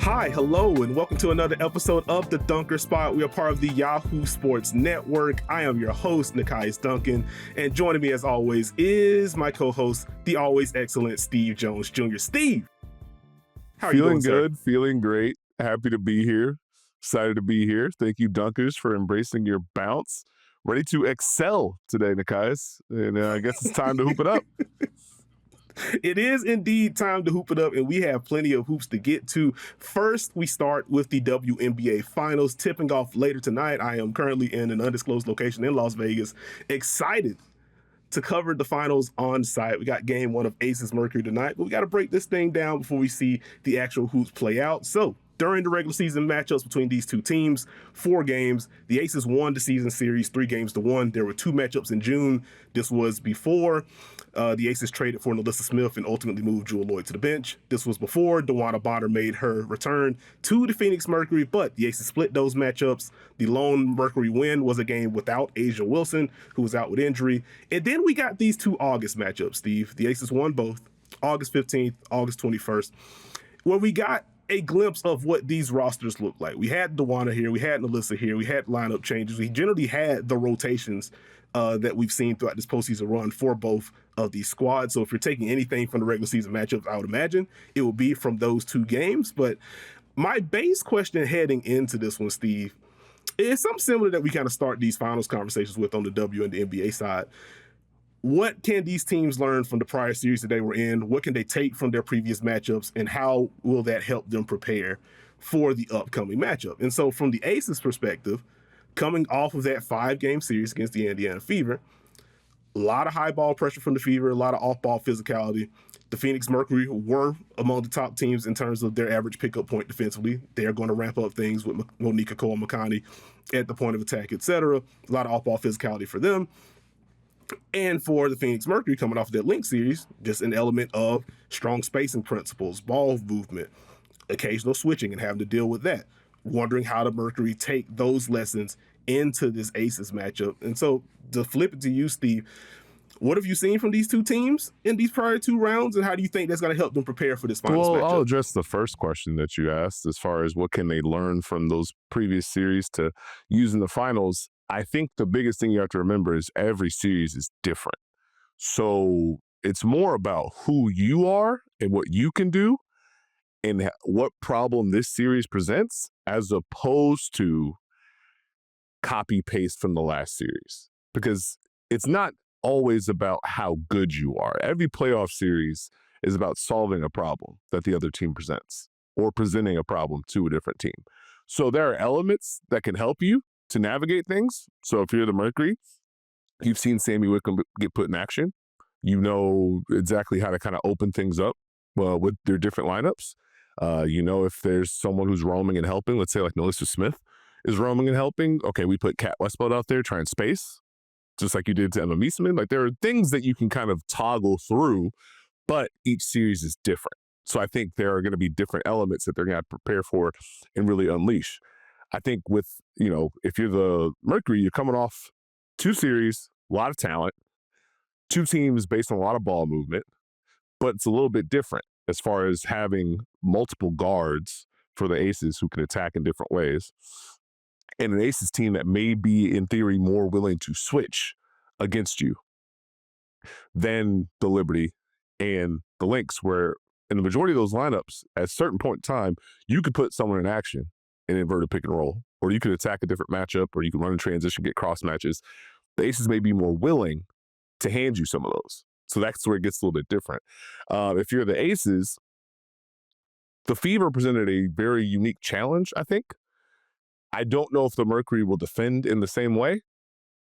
Hi, hello, and welcome to another episode of the Dunker Spot. We are part of the Yahoo Sports Network. I am your host, Nekias Duncan, and joining me as always is my co-host, the always excellent Steve Jones Jr. Steve, how are you doing, good, sir? Feeling great, happy to be here, excited to be here. Thank you, Dunkers, for embracing your bounce. Ready to excel today, Nekias, and I guess it's time to hoop it up. It is indeed time to hoop it up, and we have plenty of hoops to get to. First, we start with the WNBA Finals tipping off later tonight. I am currently in an undisclosed location in Las Vegas, excited to cover the finals on site. We got game one of Aces Mercury tonight, but we got to break this thing down before we see the actual hoops play out. So, during the regular season matchups between these two teams, 4 games. The Aces won the season series 3-1. There were 2 matchups in June. This was before the Aces traded for Alyssa Smith and ultimately moved Jewel Lloyd to the bench. This was before DeWanna Bonner made her return to the Phoenix Mercury, but the Aces split those matchups. The lone Mercury win was a game without A'ja Wilson, who was out with injury. And then we got these 2 August matchups, Steve. The Aces won both, August 15th, August 21st, where we got a glimpse of what these rosters look like. We had DeWanna here, we had Alyssa here, we had lineup changes. We generally had the rotations that we've seen throughout this postseason run for both of these squads. So if you're taking anything from the regular season matchups, I would imagine it will be from those 2 games. But my base question heading into this one, Steve, is something similar that we kind of start these finals conversations with on the W and the NBA side. What can these teams learn from the prior series that they were in? What can they take from their previous matchups, and how will that help them prepare for the upcoming matchup? And so from the Aces perspective, coming off of that 5-game series against the Indiana Fever, a lot of high ball pressure from the Fever, a lot of off-ball physicality. The Phoenix Mercury were among the top teams in terms of their average pickup point defensively. They're going to ramp up things with Monica Cole-Makani at the point of attack, etc. A lot of off-ball physicality for them. And for the Phoenix Mercury, coming off of that Link series, just an element of strong spacing principles, ball movement, occasional switching and having to deal with that. Wondering how the Mercury take those lessons into this Aces matchup. And so to flip it to you, Steve, what have you seen from these 2 teams in these prior 2 rounds, and how do you think that's going to help them prepare for this finals matchup? I'll address the first question that you asked as far as what can they learn from those previous series to use in the finals. I think the biggest thing you have to remember is every series is different. So it's more about who you are and what you can do and what problem this series presents, as opposed to copy paste from the last series. Because it's not always about how good you are. Every playoff series is about solving a problem that the other team presents or presenting a problem to a different team. So there are elements that can help you to navigate things. So if you're the Mercury, you've seen Sammy Wickham get put in action. You know exactly how to kind of open things up with their different lineups. You know if there's someone who's roaming and helping, let's say like Alyssa Smith is roaming and helping. Okay, we put Kat Westbeld out there trying space, just like you did to Emma Meesseman. Like there are things that you can kind of toggle through, but each series is different. So I think there are going to be different elements that they're going to prepare for and really unleash. I think with, if you're the Mercury, you're coming off 2 series, a lot of talent, 2 teams based on a lot of ball movement, but it's a little bit different as far as having multiple guards for the Aces who can attack in different ways. And an Aces team that may be, in theory, more willing to switch against you than the Liberty and the Lynx, where in the majority of those lineups, at a certain point in time, you could put someone in action and invert a pick and roll, or you could attack a different matchup, or you can run a transition, get cross matches. The Aces may be more willing to hand you some of those. So that's where it gets a little bit different. If you're the Aces, the Fever presented a very unique challenge, I think. I don't know if the Mercury will defend in the same way,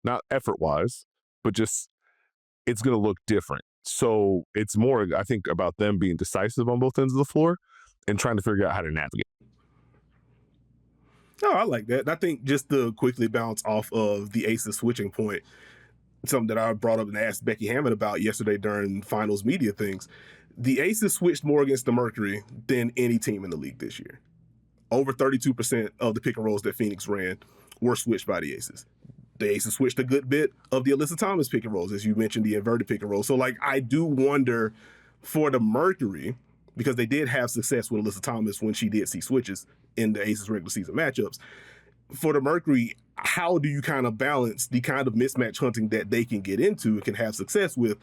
not effort-wise, but just it's going to look different. So it's more, I think, about them being decisive on both ends of the floor and trying to figure out how to navigate. Oh, I like that. I think just to quickly bounce off of the Aces switching point, something that I brought up and asked Becky Hammond about yesterday during finals media things. The Aces switched more against the Mercury than any team in the league this year. Over 32% of the pick and rolls that Phoenix ran were switched by the Aces. The Aces switched a good bit of the Alyssa Thomas pick and rolls, as you mentioned, the inverted pick and roll. So, I do wonder for the Mercury, because they did have success with Alyssa Thomas when she did see switches in the Aces regular season matchups. For the Mercury, how do you kind of balance the kind of mismatch hunting that they can get into and can have success with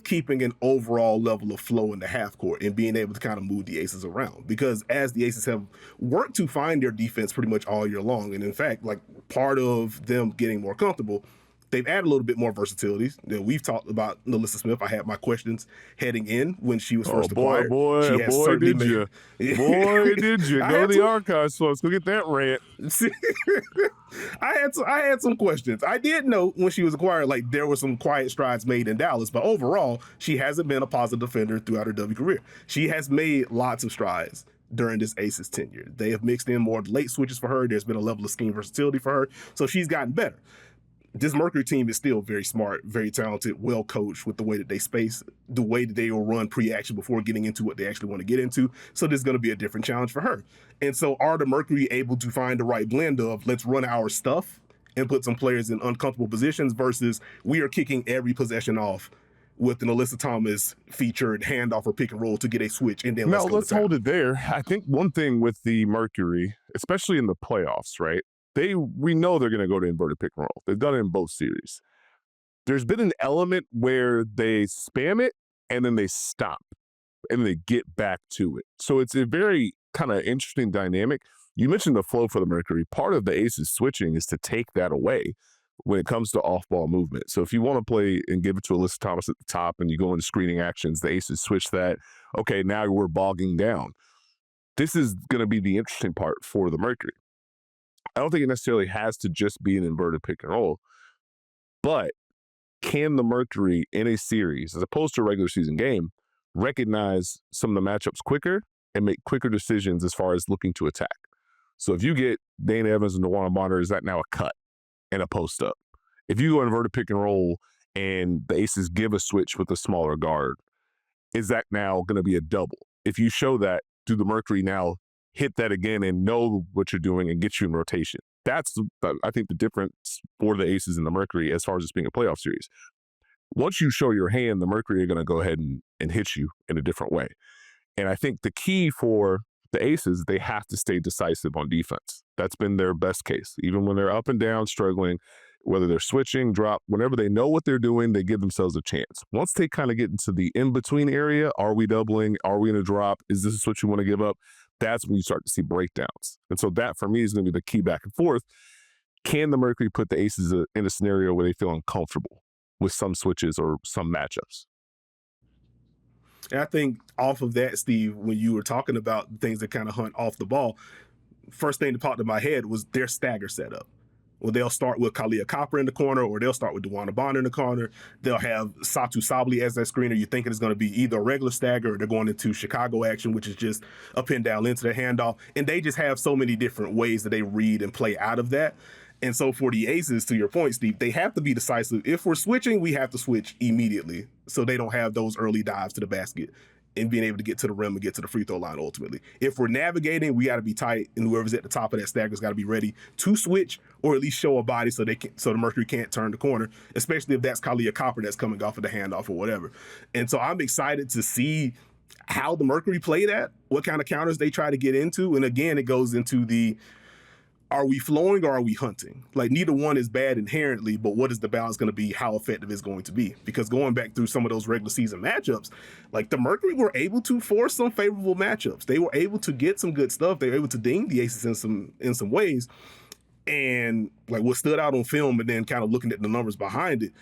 keeping an overall level of flow in the half court and being able to kind of move the Aces around? Because as the Aces have worked to find their defense pretty much all year long, and in fact, like part of them getting more comfortable, they've added a little bit more versatility. We've talked about Alyssa Smith. I had my questions heading in when she was first acquired. Boy, did you. Boy, did you. Go to the archives, folks. Go get that rant. I had some questions. I did know when she was acquired, like there were some quiet strides made in Dallas, but overall, she hasn't been a positive defender throughout her W career. She has made lots of strides during this Aces tenure. They have mixed in more late switches for her. There's been a level of scheme versatility for her, so she's gotten better. This Mercury team is still very smart, very talented, well coached with the way that they space, the way that they will run pre-action before getting into what they actually want to get into. So this is going to be a different challenge for her. And so are the Mercury able to find the right blend of let's run our stuff and put some players in uncomfortable positions versus we are kicking every possession off with an Alyssa Thomas featured handoff or pick and roll to get a switch and then let's hold it there. I think one thing with the Mercury, especially in the playoffs, right? We know they're going to go to inverted pick and roll. They've done it in both series. There's been an element where they spam it and then they stop and they get back to it. So it's a very kind of interesting dynamic. You mentioned the flow for the Mercury. Part of the Aces switching is to take that away when it comes to off-ball movement. So if you want to play and give it to Alyssa Thomas at the top and you go into screening actions, the Aces switch that. Okay, now we're bogging down. This is going to be the interesting part for the Mercury. I don't think it necessarily has to just be an inverted pick and roll, but can the Mercury in a series, as opposed to a regular season game, recognize some of the matchups quicker and make quicker decisions as far as looking to attack? So if you get Dana Evans and DeWanna Bonner, is that now a cut and a post up? If you go inverted pick and roll and the Aces give a switch with a smaller guard, is that now going to be a double? If you show that, do the Mercury now hit that again and know what you're doing and get you in rotation? That's, I think, the difference for the Aces and the Mercury as far as this being a playoff series. Once you show your hand, the Mercury are going to go ahead and hit you in a different way. And I think the key for the Aces, they have to stay decisive on defense. That's been their best case. Even when they're up and down, struggling, whether they're switching, drop, whenever they know what they're doing, they give themselves a chance. Once they kind of get into the in-between area, are we doubling? Are we going to drop? Is this what you want to give up? That's when you start to see breakdowns. And so that, for me, is going to be the key back and forth. Can the Mercury put the Aces in a scenario where they feel uncomfortable with some switches or some matchups? And I think off of that, Steve, when you were talking about things that kind of hunt off the ball, first thing that popped in my head was their stagger setup. Well, they'll start with Kalia Copper in the corner, or they'll start with DeWanna Bonner in the corner. They'll have Satu Sabli as that screener. You're thinking it's going to be either a regular stagger or they're going into Chicago action, which is just a pin down into the handoff. And they just have so many different ways that they read and play out of that. And so for the Aces, to your point, Steve, they have to be decisive. If we're switching, we have to switch immediately so they don't have those early dives to the basket and being able to get to the rim and get to the free throw line ultimately. If we're navigating, we got to be tight, and whoever's at the top of that stagger's got to be ready to switch or at least show a body so the Mercury can't turn the corner, especially if that's Kalia Copper that's coming off of the handoff or whatever. And so I'm excited to see how the Mercury play that, what kind of counters they try to get into. And again, it goes into the, are we flowing or are we hunting? Like, neither one is bad inherently, but what is the balance going to be? How effective it's going to be? Because going back through some of those regular season matchups, like the Mercury were able to force some favorable matchups. They were able to get some good stuff. They were able to ding the Aces in some ways. And like what stood out on film, and then kind of looking at the numbers behind it,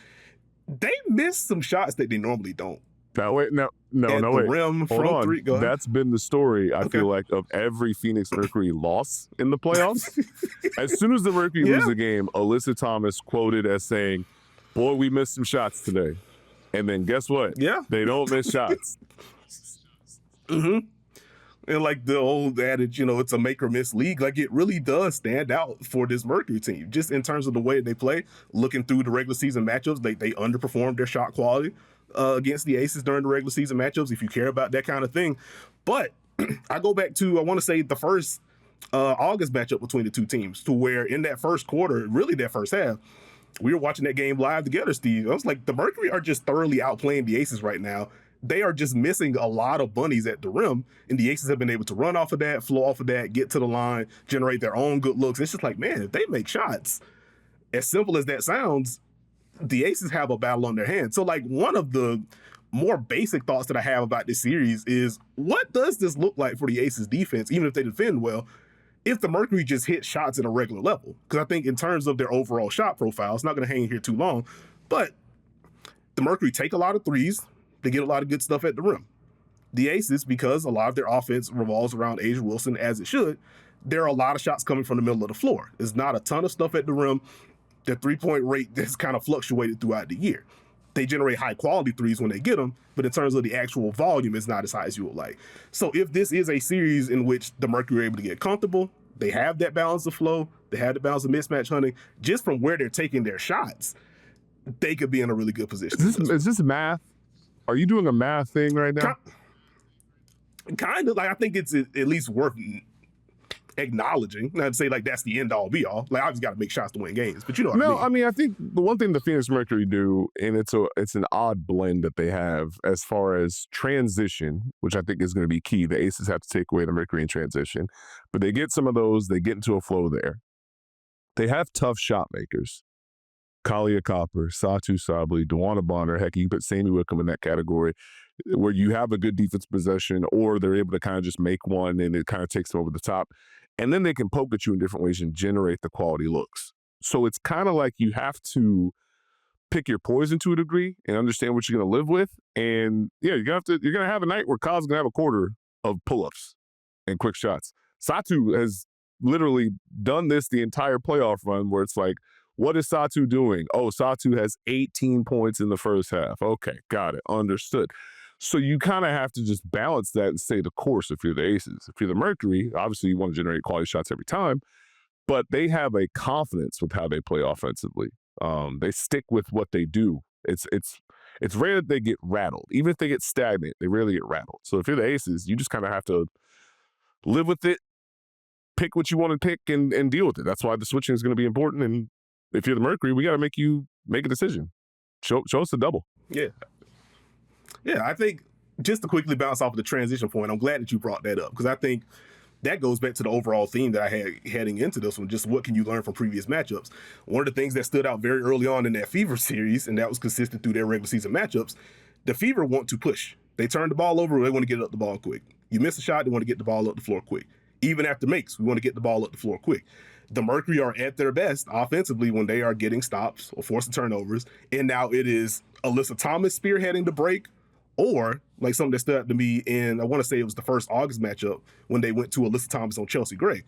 they missed some shots that they normally don't. Wait. Rim, Hold on. three, That's been the story, I feel like, of every Phoenix Mercury loss in the playoffs. As soon as the Mercury lose a game, Alyssa Thomas quoted as saying, "Boy, we missed some shots today." And then guess what? Yeah. They don't miss shots. Mm-hmm. And like the old adage, it's a make or miss league. Like, it really does stand out for this Mercury team, just in terms of the way they play. Looking through the regular season matchups, they underperformed their shot quality against the Aces during the regular season matchups, if you care about that kind of thing. But I go back to, I want to say, the first August matchup between the two teams, to where in that first quarter, really that first half, we were watching that game live together, Steve. I was like, the Mercury are just thoroughly outplaying the Aces right now. they are just missing a lot of bunnies at the rim, and the Aces have been able to run off of that, flow off of that, get to the line, generate their own good looks. It's just like, man, if they make shots, as simple as that sounds, the Aces have a battle on their hands. So, like, one of the more basic thoughts that I have about this series is, what does this look like for the Aces defense, even if they defend well, if the Mercury just hit shots at a regular level? Because I think in terms of their overall shot profile, it's not going to hang here too long, but the Mercury take a lot of threes. They get a lot of good stuff at the rim. The Aces, because a lot of their offense revolves around A'ja Wilson, as it should, there are a lot of shots coming from the middle of the floor. There's not a ton of stuff at the rim. Their three-point rate has kind of fluctuated throughout the year. They generate high-quality threes when they get them, but in terms of the actual volume, it's not as high as you would like. So if this is a series in which the Mercury are able to get comfortable, they have that balance of flow, they have the balance of mismatch hunting, just from where they're taking their shots, they could be in a really good position. Is this math? Are you doing a math thing right now? Kind of. Like, I think it's at least worth acknowledging. Not to say like that's the end all be all. Like, I just got to make shots to win games, but you know what I mean. I think the one thing the Phoenix Mercury do, and it's an odd blend that they have as far as transition, which I think is going to be key. The Aces have to take away the Mercury in transition, but they get some of those. They get into a flow there. They have tough shot makers. Kalia Copper, Satu Sabli, Dewana Bonner, heck, you put Sammy Wickham in that category, where you have a good defense possession, or they're able to kind of just make one and it kind of takes them over the top. And then they can poke at you in different ways and generate the quality looks. So it's kind of like you have to pick your poison to a degree and understand what you're going to live with. And yeah, you're going to have a night where Kyle's going to have a quarter of pull-ups and quick shots. Satu has literally done this the entire playoff run, where it's like, what is Satu doing? Oh, Satu has 18 points in the first half. Okay, got it, understood. So you kind of have to just balance that and stay the course if you're the Aces. If you're the Mercury, obviously you want to generate quality shots every time, but they have a confidence with how they play offensively. They stick with what they do. It's rare that they get rattled. Even if they get stagnant, they rarely get rattled. So if you're the Aces, you just kind of have to live with it, pick what you want to pick, and deal with it. That's why the switching is going to be important. And if you're the Mercury, we got to make you make a decision. Show us the double. Yeah. Yeah, I think just to quickly bounce off of the transition point, I'm glad that you brought that up, because I think that goes back to the overall theme that I had heading into this one, just what can you learn from previous matchups. One of the things that stood out very early on in that Fever series, and that was consistent through their regular season matchups, the Fever want to push. They turn the ball over, they want to get up the ball quick. You miss a shot, they want to get the ball up the floor quick. Even after makes, we want to get the ball up the floor quick. The Mercury are at their best offensively when they are getting stops or forcing turnovers. And now it is Alyssa Thomas spearheading the break, or like something that stood out to me in, I want to say it was the first August matchup when they went to Alyssa Thomas on Chelsea Gray.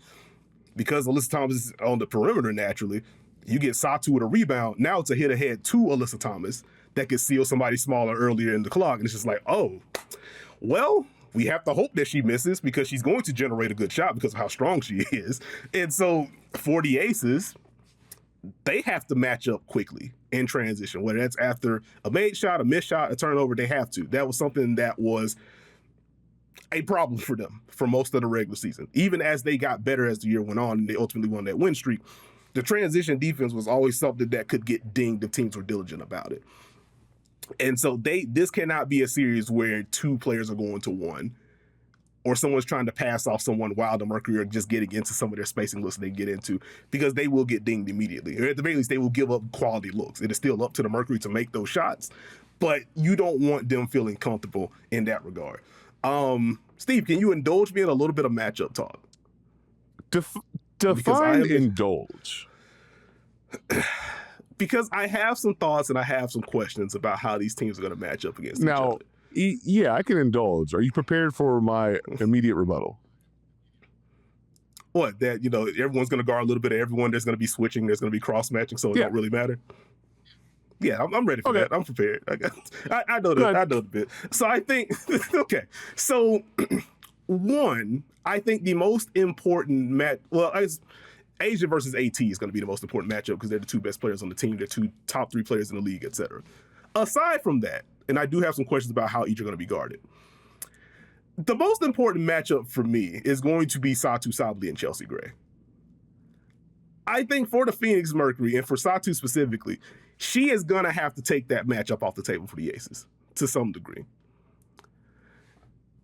Because Alyssa Thomas is on the perimeter naturally, you get Satu with a rebound. Now it's a hit ahead to Alyssa Thomas that could seal somebody smaller earlier in the clock. And it's just like, oh, well, we have to hope that she misses, because she's going to generate a good shot because of how strong she is. And so for the Aces, they have to match up quickly in transition, whether that's after a made shot, a missed shot, a turnover, they have to. That was something that was a problem for them for most of the regular season. Even as they got better as the year went on and they ultimately won that win streak, the transition defense was always something that could get dinged if teams were diligent about it. And so this cannot be a series where two players are going to one, or someone's trying to pass off someone while the Mercury are just getting into some of their spacing looks they get into, because they will get dinged immediately. Or at the very least, they will give up quality looks. It is still up to the Mercury to make those shots, but you don't want them feeling comfortable in that regard. Steve, can you indulge me in a little bit of matchup talk? Define indulge. Because I have some thoughts and I have some questions about how these teams are going to match up against each other. Yeah, I can indulge. Are you prepared for my immediate rebuttal? What, that, everyone's going to guard a little bit of everyone. There's going to be switching. There's going to be cross-matching, so it don't really matter? Yeah, I'm ready for that. I'm prepared. I know the bit. So I think, okay. So, one, I think the most important A'ja versus AT is going to be the most important matchup, because they're the two best players on the team. They're two top three players in the league, etc. Aside from that, and I do have some questions about how each are going to be guarded, the most important matchup for me is going to be Satu Sabli and Chelsea Gray. I think for the Phoenix Mercury, and for Satu specifically, she is going to have to take that matchup off the table for the Aces to some degree.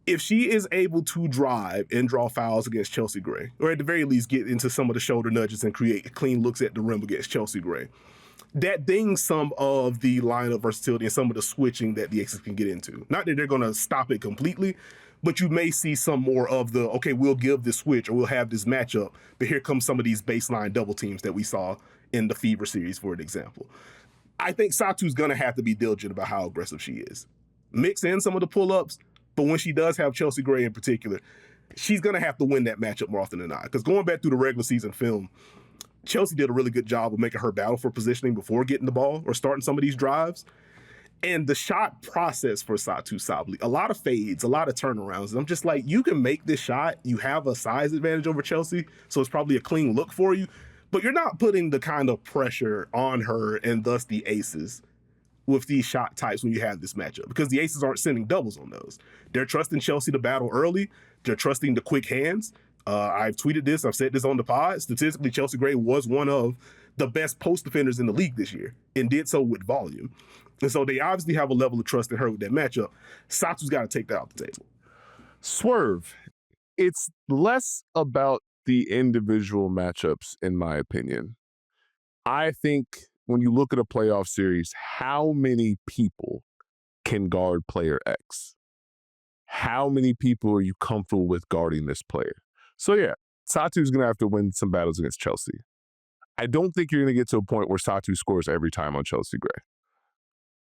if she is able to drive and draw fouls against Chelsea Gray, or at the very least get into some of the shoulder nudges and create clean looks at the rim against Chelsea Gray, that dings some of the lineup versatility and some of the switching that the Aces can get into. Not that they're going to stop it completely, but you may see some more of the, okay, we'll give this switch or we'll have this matchup, but here comes some of these baseline double teams that we saw in the Fever series, for an example. I think Satu's going to have to be diligent about how aggressive she is. Mix in some of the pull-ups, but when she does have Chelsea Gray in particular, she's going to have to win that matchup more often than not. Because going back through the regular season film, Chelsea did a really good job of making her battle for positioning before getting the ball or starting some of these drives. And the shot process for Satou Sabally, a lot of fades, a lot of turnarounds. And I'm just like, you can make this shot. You have a size advantage over Chelsea, so it's probably a clean look for you. But you're not putting the kind of pressure on her and thus the Aces with these shot types when you have this matchup, because the Aces aren't sending doubles on those. They're trusting Chelsea to battle early. They're trusting the quick hands. I've tweeted this. I've said this on the pod. Statistically, Chelsea Gray was one of the best post defenders in the league this year and did so with volume. And so they obviously have a level of trust in her with that matchup. Satu's got to take that off the table. Swerve, it's less about the individual matchups, in my opinion. I think when you look at a playoff series, how many people can guard player X? How many people are you comfortable with guarding this player? So yeah, Satu's going to have to win some battles against Chelsea. I don't think you're going to get to a point where Satu scores every time on Chelsea Gray.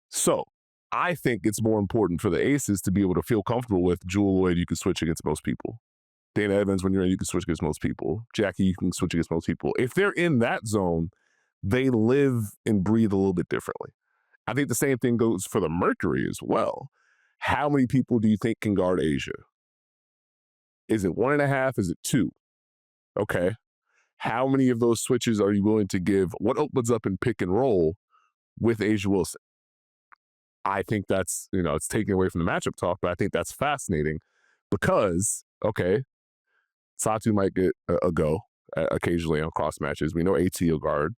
So I think it's more important for the Aces to be able to feel comfortable with Jewel Lloyd. You can switch against most people. Dana Evans, when you're in, you can switch against most people. Jackie, you can switch against most people. If they're in that zone, they live and breathe a little bit differently. I think the same thing goes for the Mercury as well. How many people do you think can guard Asia? Is it 1.5? Is it 2? Okay. How many of those switches are you willing to give? What opens up in pick and roll with Asia Wilson? I think that's, it's taken away from the matchup talk, but I think that's fascinating because, okay, Satu might get a go occasionally on cross matches. We know AT will guard.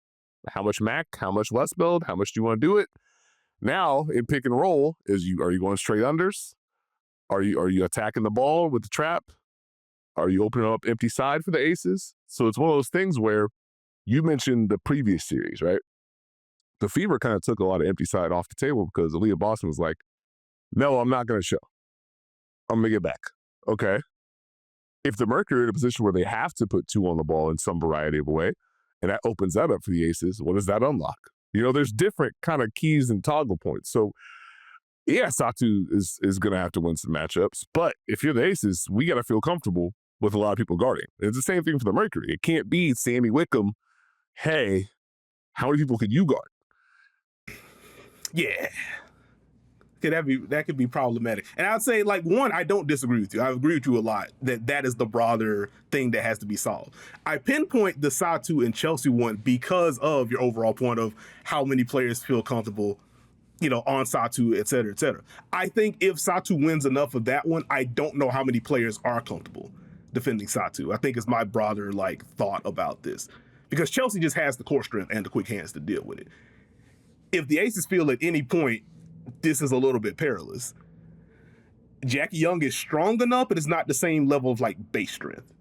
How much Mac? How much Westbeld? How much do you want to do it? Now, in pick and roll, are you going straight unders? Are you attacking the ball with the trap? Are you opening up empty side for the Aces? So it's one of those things where you mentioned the previous series, right? The Fever kind of took a lot of empty side off the table because Aaliyah Boston was like, no, I'm not going to show. I'm going to get back. Okay. If the Mercury are in a position where they have to put 2 on the ball in some variety of a way, and that opens that up for the Aces, what does that unlock? There's different kind of keys and toggle points. So, yeah, Satu is going to have to win some matchups. But if you're the Aces, we got to feel comfortable with a lot of people guarding. It's the same thing for the Mercury. It can't be Sammy Wickham, hey, how many people can you guard? Yeah. That could be problematic. And I'd say, one, I don't disagree with you. I agree with you a lot that is the broader thing that has to be solved. I pinpoint the Satu and Chelsea one because of your overall point of how many players feel comfortable, on Satu, et cetera, et cetera. I think if Satu wins enough of that one, I don't know how many players are comfortable defending Satu. I think it's my broader, thought about this. Because Chelsea just has the core strength and the quick hands to deal with it. If the Aces feel at any point this is a little bit perilous, Jackie Young is strong enough, but it's not the same level of base strength.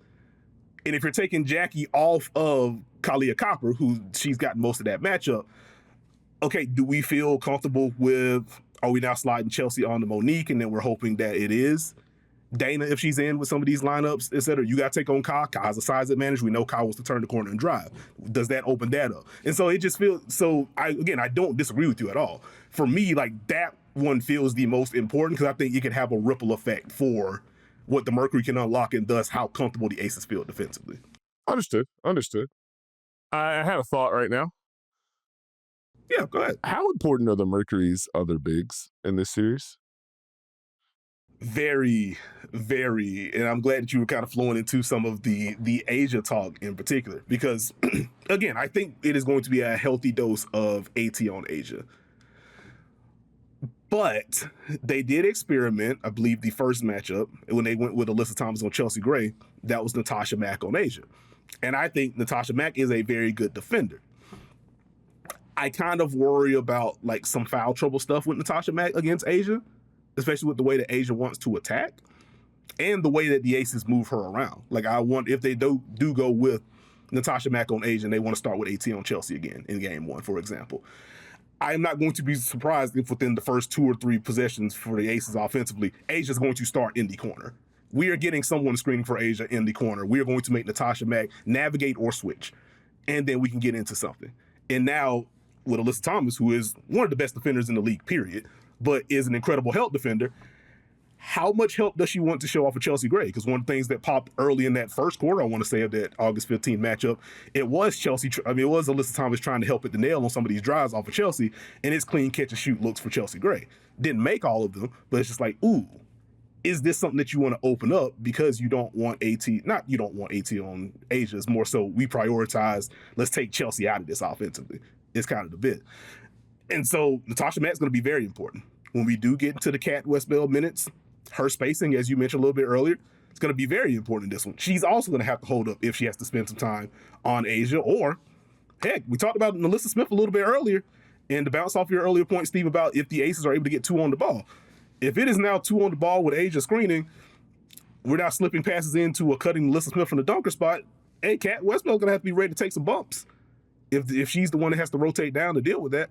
And if you're taking Jackie off of Kalia Copper, who she's got most of that matchup, okay, do we feel comfortable with, are we now sliding Chelsea on to Monique and then we're hoping that it is Dana if she's in with some of these lineups, et cetera? You got to take on Kai. Kai has a size advantage. We know Kai wants to turn the corner and drive. Does that open that up? And so it just feels, I don't disagree with you at all. For me, that one feels the most important because I think it can have a ripple effect for what the Mercury can unlock and thus how comfortable the Aces feel defensively. Understood. I had a thought right now. Yeah, go ahead. How important are the Mercury's other bigs in this series? Very, very, and I'm glad that you were kind of flowing into some of the Asia talk in particular, because again, I think it is going to be a healthy dose of AT on Asia. But they did experiment, I believe the first matchup, when they went with Alyssa Thomas on Chelsea Gray, that was Natasha Mack on Asia. And I think Natasha Mack is a very good defender. I kind of worry about some foul trouble stuff with Natasha Mack against Asia, especially with the way that Asia wants to attack. and the way that the Aces move her around. Like, I want, if they do go with Natasha Mack on Asia and they want to start with AT on Chelsea again in game one, for example, I am not going to be surprised if within the first 2 or 3 possessions for the Aces offensively, Asia's going to start in the corner. We are getting someone screening for Asia in the corner. We are going to make Natasha Mack navigate or switch, and then we can get into something. And now with Alyssa Thomas, who is one of the best defenders in the league, period, but is an incredible help defender, how much help does she want to show off of Chelsea Gray? Because one of the things that popped early in that first quarter, I want to say, of that August 15th matchup, it was Alyssa Thomas trying to help at the nail on some of these drives off of Chelsea, and it's clean catch and shoot looks for Chelsea Gray. Didn't make all of them, but it's just like, ooh, is this something that you want to open up because you don't want AT, not you don't want AT on Asia, it's more so we prioritize, let's take Chelsea out of this offensively. It's kind of the bit. And so Natasha Mack's going to be very important. When we do get into the Kat Westbeld minutes, her spacing, as you mentioned a little bit earlier, it's going to be very important in this one. She's also going to have to hold up if she has to spend some time on Asia. Or, heck, we talked about Melissa Smith a little bit earlier, and to bounce off your earlier point, Steve, about if the Aces are able to get 2 on the ball. If it is now 2 on the ball with Asia screening, we're not slipping passes into a cutting Melissa Smith from the dunker spot. Hey, Kat Westbell's going to have to be ready to take some bumps if she's the one that has to rotate down to deal with that.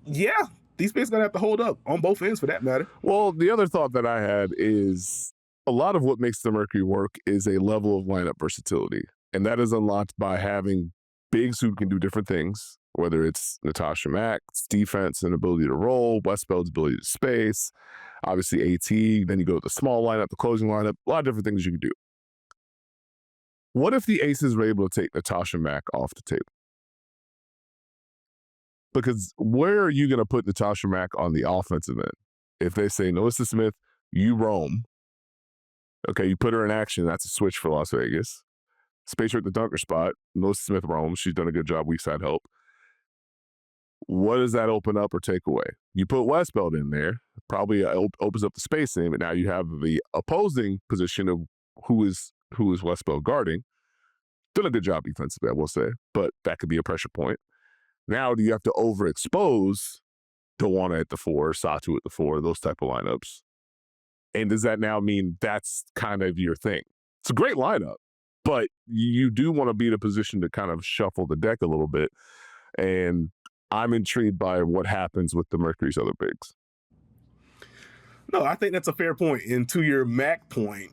Yeah, these picks going to have to hold up on both ends for that matter. Well, the other thought that I had is a lot of what makes the Mercury work is a level of lineup versatility. And that is unlocked by having bigs who can do different things, whether it's Natasha Mack's defense and ability to roll, Westbeld's ability to space, obviously AT, then you go to the small lineup, the closing lineup, a lot of different things you can do. What if the Aces were able to take Natasha Mack off the table? Because where are you going to put Natasha Mack on the offensive end? If they say, Melissa Smith, you roam. Okay, you put her in action. That's a switch for Las Vegas. Space her at the dunker spot. Melissa Smith roams. She's done a good job weak side help. What does that open up or take away? You put Westbeld in there. Probably opens up the spacing, but now you have the opposing position of who is Westbeld guarding. Done a good job defensively, I will say, but that could be a pressure point. Now, do you have to overexpose Dawana at the 4, Satu at the 4, those type of lineups? And does that now mean that's kind of your thing? It's a great lineup, but you do want to be in a position to kind of shuffle the deck a little bit. And I'm intrigued by what happens with the Mercury's other bigs. No, I think that's a fair point. And to your Mac point,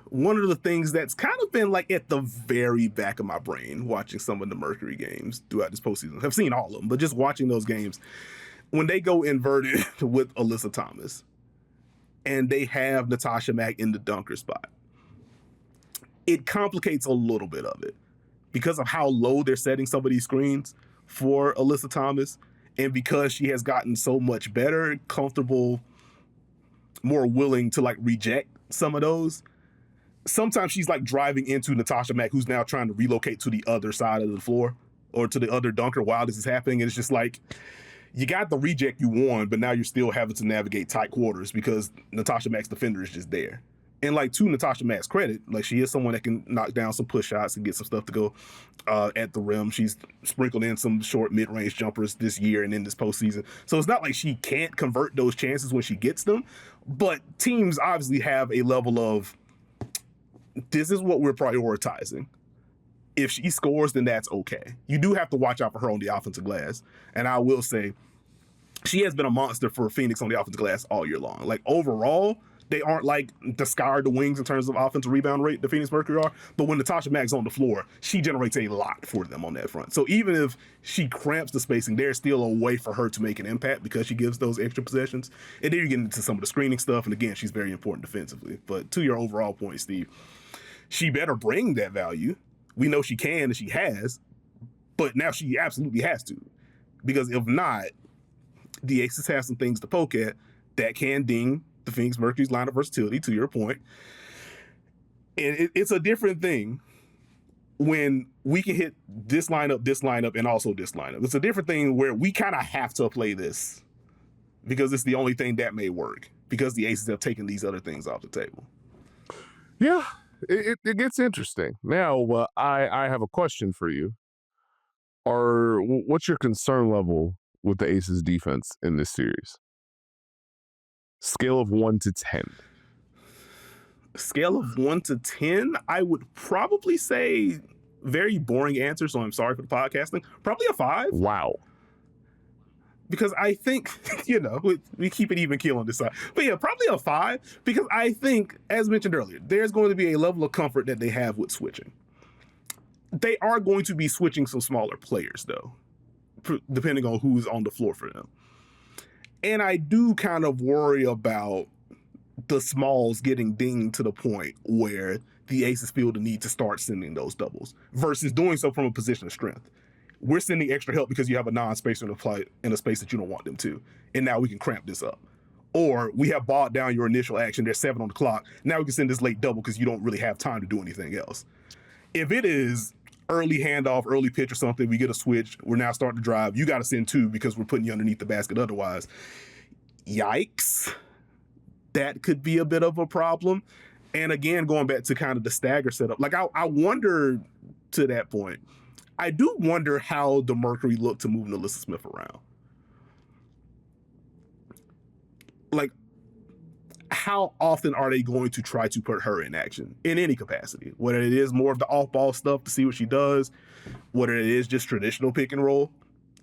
one of the things that's kind of been like at the very back of my brain watching some of the Mercury games throughout this postseason, I've seen all of them, but just watching those games, when they go inverted with Alyssa Thomas and they have Natasha Mack in the dunker spot, it complicates a little bit of it because of how low they're setting some of these screens for Alyssa Thomas, and because she has gotten so much better, comfortable, more willing to like reject some of those. Sometimes she's like driving into Natasha Mack, who's now trying to relocate to the other side of the floor or to the other dunker while this is happening. And it's just like, you got the reject you won, but now you're still having to navigate tight quarters because Natasha Mack's defender is just there. And like, to Natasha Mack's credit, like, she is someone that can knock down some push shots and get some stuff to go at the rim. She's sprinkled in some short mid-range jumpers this year and in this postseason. So it's not like she can't convert those chances when she gets them, but teams obviously have a level of, this is what we're prioritizing. If she scores, then that's okay. You do have to watch out for her on the offensive glass. And I will say, she has been a monster for Phoenix on the offensive glass all year long. Like, overall, they aren't like the sky or the wings in terms of offensive rebound rate, the Phoenix Mercury are. But when Natasha Mack's on the floor, she generates a lot for them on that front. So even if she cramps the spacing, there's still a way for her to make an impact because she gives those extra possessions. And then you get into some of the screening stuff. And again, she's very important defensively. But to your overall point, Steve, she better bring that value. We know she can and she has, but now she absolutely has to. Because if not, the Aces have some things to poke at that can ding the Phoenix Mercury's lineup versatility, to your point. And it's a different thing when we can hit this lineup, and also this lineup. It's a different thing where we kind of have to play this because it's the only thing that may work because the Aces have taken these other things off the table. Yeah. It gets interesting. Now, I have a question for you. What's your concern level with the Aces defense in this series? Scale of 1 to 10. Scale of 1 to 10, I would probably say, very boring answer, so I'm sorry for the podcasting, probably a 5. Wow. Because I think, we keep it even keel on this side. But yeah, probably a 5, because I think, as mentioned earlier, there's going to be a level of comfort that they have with switching. They are going to be switching some smaller players, though, depending on who's on the floor for them. And I do kind of worry about the smalls getting dinged to the point where the Aces feel the need to start sending those doubles versus doing so from a position of strength. We're sending extra help because you have a non-spacer in a space that you don't want them to. And now we can cramp this up. Or we have bogged down your initial action. There's 7 on the clock. Now we can send this late double because you don't really have time to do anything else. If it is early handoff, early pitch or something, we get a switch, we're now starting to drive, you got to send 2 because we're putting you underneath the basket otherwise. Yikes. That could be a bit of a problem. And again, going back to kind of the stagger setup, like I wonder to that point, I do wonder how the Mercury look to move Nekias Smith around. Like, how often are they going to try to put her in action in any capacity? Whether it is more of the off-ball stuff to see what she does, whether it is just traditional pick and roll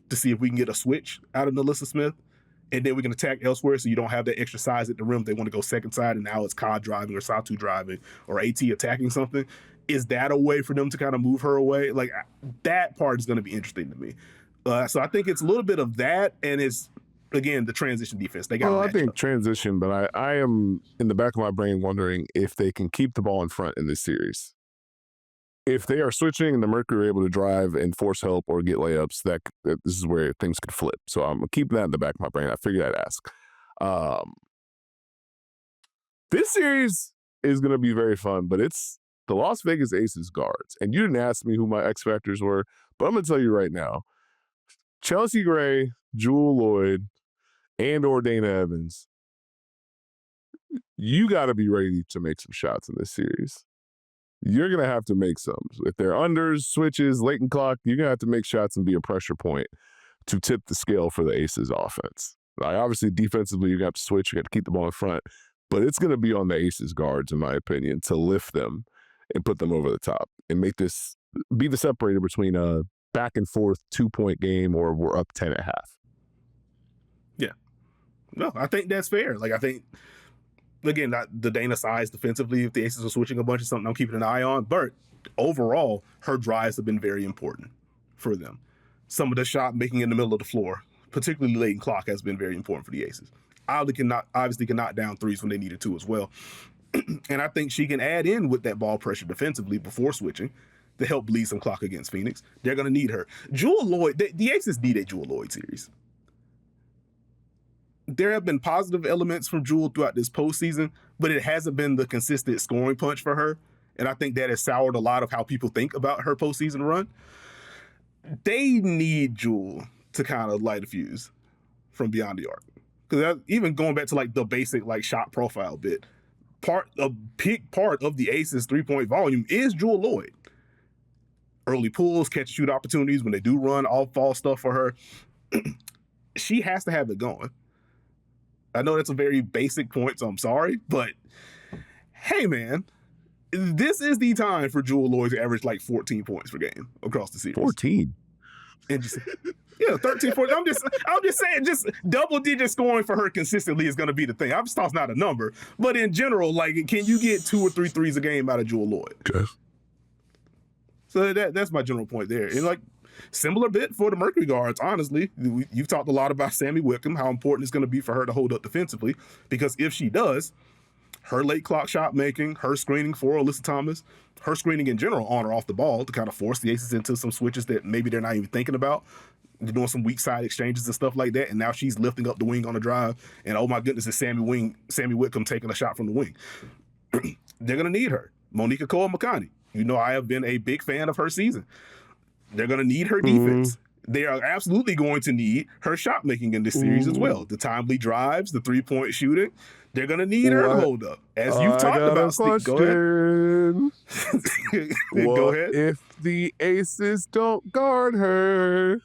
to see if we can get a switch out of Nekias Smith, and then we can attack elsewhere so you don't have that extra size at the rim. They want to go second side, and now it's Ka driving or Satu driving or AT attacking something. Is that a way for them to kind of move her away? Like, that part is going to be interesting to me. So I think it's a little bit of that, and it's, again, the transition defense. They got. Well, I think transition, but I am in the back of my brain wondering if they can keep the ball in front in this series. If they are switching and the Mercury are able to drive and force help or get layups, that this is where things could flip. So I'm keeping that in the back of my brain. I figured I'd ask. This series is going to be very fun, but it's the Las Vegas Aces guards. And you didn't ask me who my X factors were, but I'm going to tell you right now. Chelsea Gray, Jewel Lloyd, and or Dana Evans, you got to be ready to make some shots in this series. You're going to have to make some. If they're unders, switches, late in clock, you're going to have to make shots and be a pressure point to tip the scale for the Aces offense. Like, obviously, defensively, you're going to have to switch. You got to keep the ball in front. But it's going to be on the Aces guards, in my opinion, to lift them and put them over the top and make this be the separator between a back and forth 2-point game or we're up 10 at half. Yeah. No, I think that's fair. Like, I think, again, not the Dana size defensively, if the Aces are switching a bunch of something I'm keeping an eye on, but overall, her drives have been very important for them. Some of the shot making in the middle of the floor, particularly late in clock, has been very important for the Aces. Obviously can knock down threes when they needed to as well. And I think she can add in with that ball pressure defensively before switching to help bleed some clock against Phoenix. They're going to need her. Jewel Lloyd, the Aces need a Jewel Lloyd series. There have been positive elements from Jewel throughout this postseason, but it hasn't been the consistent scoring punch for her. And I think that has soured a lot of how people think about her postseason run. They need Jewel to kind of light a fuse from beyond the arc. Because even going back to like the basic like shot profile bit, a big part of the Aces 3-point volume is Jewel Lloyd. Early pulls, catch shoot opportunities when they do run off-ball stuff for her. She has to have it going. I know that's a very basic point, so I'm sorry, but hey, man, this is the time for Jewel Lloyd to average like 14 points per game across the series. 14? And just, yeah, 13, 14. I'm just saying, just double-digit scoring for her consistently is going to be the thing. I'm just not a number, but in general, like, can you get 2 or 3 threes a game out of Jewel Lloyd? Okay. So that's my general point there. And like, similar bit for the Mercury guards, honestly. You've talked a lot about Sammy Wickham, how important it's going to be for her to hold up defensively, because if she does, her late clock shot making, her screening for Alyssa Thomas, her screening in general on or off the ball to kind of force the Aces into some switches that maybe they're not even thinking about. They're doing some weak side exchanges and stuff like that, and now she's lifting up the wing on the drive, and oh my goodness, it's Sammy Wickham taking a shot from the wing. They're going to need her. Monica Cole-McConney. You know, I have been a big fan of her season. They're going to need her defense. They are absolutely going to need her shot making in this series as well. The timely drives, the 3-point shooting. They're going to need her to hold up. As you've talked about, Steve. Go ahead. Go ahead. If the Aces don't guard her,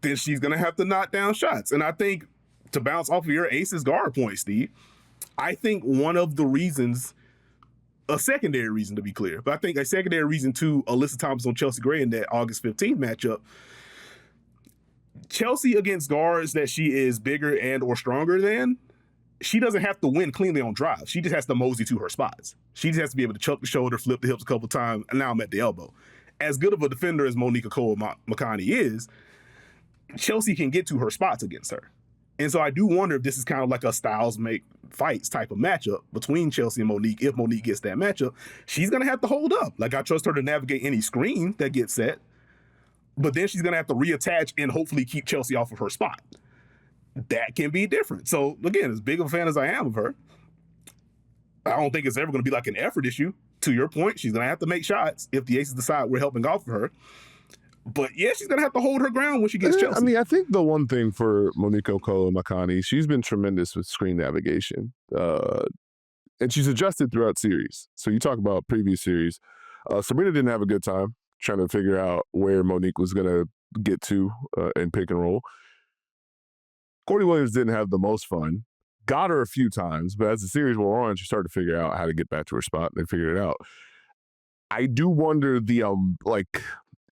then she's going to have to knock down shots. And I think to bounce off of your Aces guard point, Steve, I think one of the reasons, a secondary reason to be clear, but I think a secondary reason to Alyssa Thomas on Chelsea Gray in that August 15th matchup, Chelsea against guards that she is bigger and or stronger than, she doesn't have to win cleanly on drives. She just has to mosey to her spots. She just has to be able to chuck the shoulder, flip the hips a couple times, and now I'm at the elbow. As good of a defender as Monika Cole-Makani is, Chelsea can get to her spots against her. And so I do wonder if this is kind of like a styles make fights type of matchup between Chelsea and Monique. If Monique gets that matchup, she's going to have to hold up. Like, I trust her to navigate any screen that gets set, but then she's going to have to reattach and hopefully keep Chelsea off of her spot. That can be different. So again, as big of a fan as I am of her, I don't think it's ever going to be like an effort issue. To your point, she's going to have to make shots if the Aces decide we're helping off of her. But yeah, she's going to have to hold her ground when she gets Chelsea. I mean, I think the one thing for Monika Cole-Makani, she's been tremendous with screen navigation. And she's adjusted throughout series. So you talk about previous series. Sabrina didn't have a good time trying to figure out where Monique was going to get to in pick and roll. Courtney Williams didn't have the most fun. Got her a few times, but as the series wore on, she started to figure out how to get back to her spot. They figured it out. I do wonder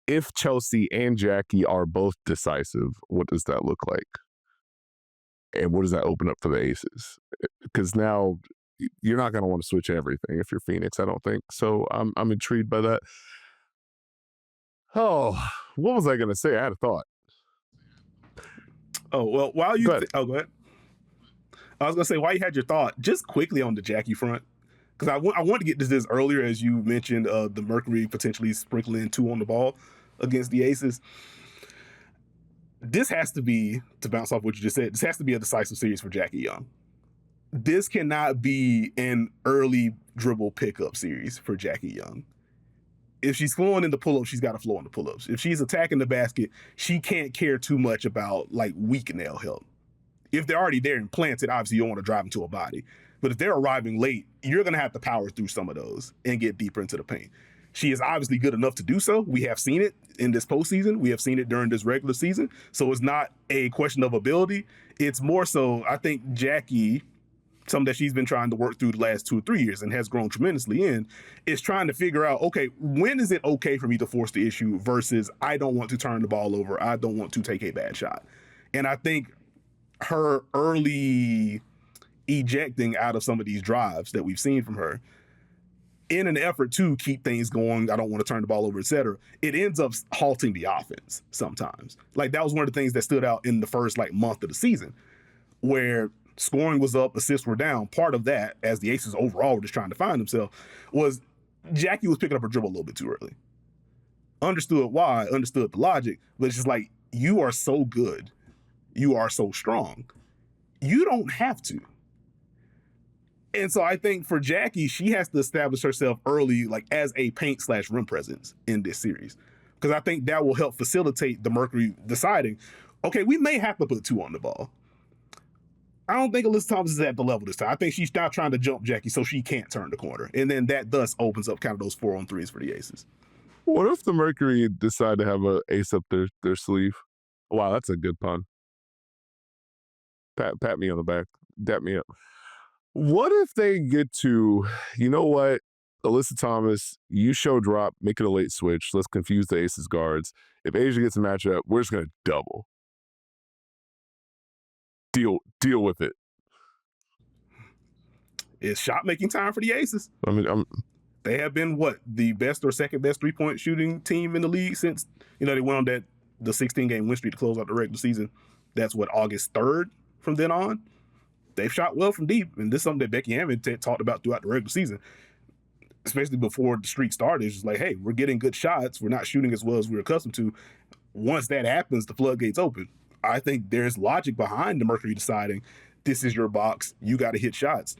if Chelsea and Jackie are both decisive, what does that look like? And what does that open up for the Aces? Because now you're not going to want to switch everything if you're Phoenix, I don't think. So I'm intrigued by that. Oh, what was I going to say? I had a thought. Oh, well, while you... go ahead. I was going to say, while you had your thought, just quickly on the Jackie front, because I wanted to get to this earlier, as you mentioned, the Mercury potentially sprinkling 2 on the ball against the Aces. This has to be, to bounce off what you just said, this has to be a decisive series for Jackie Young. This cannot be an early dribble pickup series for Jackie Young. If she's flowing in the pull-ups, she's got to flow in the pull-ups. If she's attacking the basket, she can't care too much about like weak nail help. If they're already there and planted, obviously you don't want to drive them to a body. But if they're arriving late, you're going to have to power through some of those and get deeper into the paint. She is obviously good enough to do so. We have seen it in this postseason. We have seen it during this regular season. So it's not a question of ability. It's more so, I think Jackie, something that she's been trying to work through the last 2 or 3 years and has grown tremendously in, is trying to figure out, okay, when is it okay for me to force the issue versus I don't want to turn the ball over. I don't want to take a bad shot. And I think her early ejecting out of some of these drives that we've seen from her in an effort to keep things going, I don't want to turn the ball over, et cetera, it ends up halting the offense sometimes. Like, that was one of the things that stood out in the first month of the season, where scoring was up, assists were down. Part of that, as the Aces overall were just trying to find themselves, was Jackie was picking up her dribble a little bit too early. Understood why, understood the logic, but it's just like, you are so good. You are so strong. You don't have to. And so I think for Jackie, she has to establish herself early, like as a paint/rim presence in this series. Because I think that will help facilitate the Mercury deciding, okay, we may have to put 2 on the ball. I don't think Alyssa Thomas is at the level this time. I think she's not trying to jump Jackie so she can't turn the corner. And then that thus opens up kind of those 4-on-3s for the Aces. What if the Mercury decide to have an ace up their sleeve? Wow, that's a good pun. Pat me on the back. Dap me up. What if they get to, you know what, Alyssa Thomas, you show drop, make it a late switch. Let's confuse the Aces guards. If Asia gets a matchup, we're just going to double. Deal with it. It's shot-making time for the Aces. I mean, they have been, the best or second best three-point shooting team in the league since, they went on the 16-game win streak to close out the regular season. That's August 3rd from then on. They've shot well from deep, and this is something that Becky Hammond talked about throughout the regular season, especially before the streak started. It's just like, hey, we're getting good shots. We're not shooting as well as we're accustomed to. Once that happens, the floodgates open. I think there's logic behind the Mercury deciding this is your box. You got to hit shots.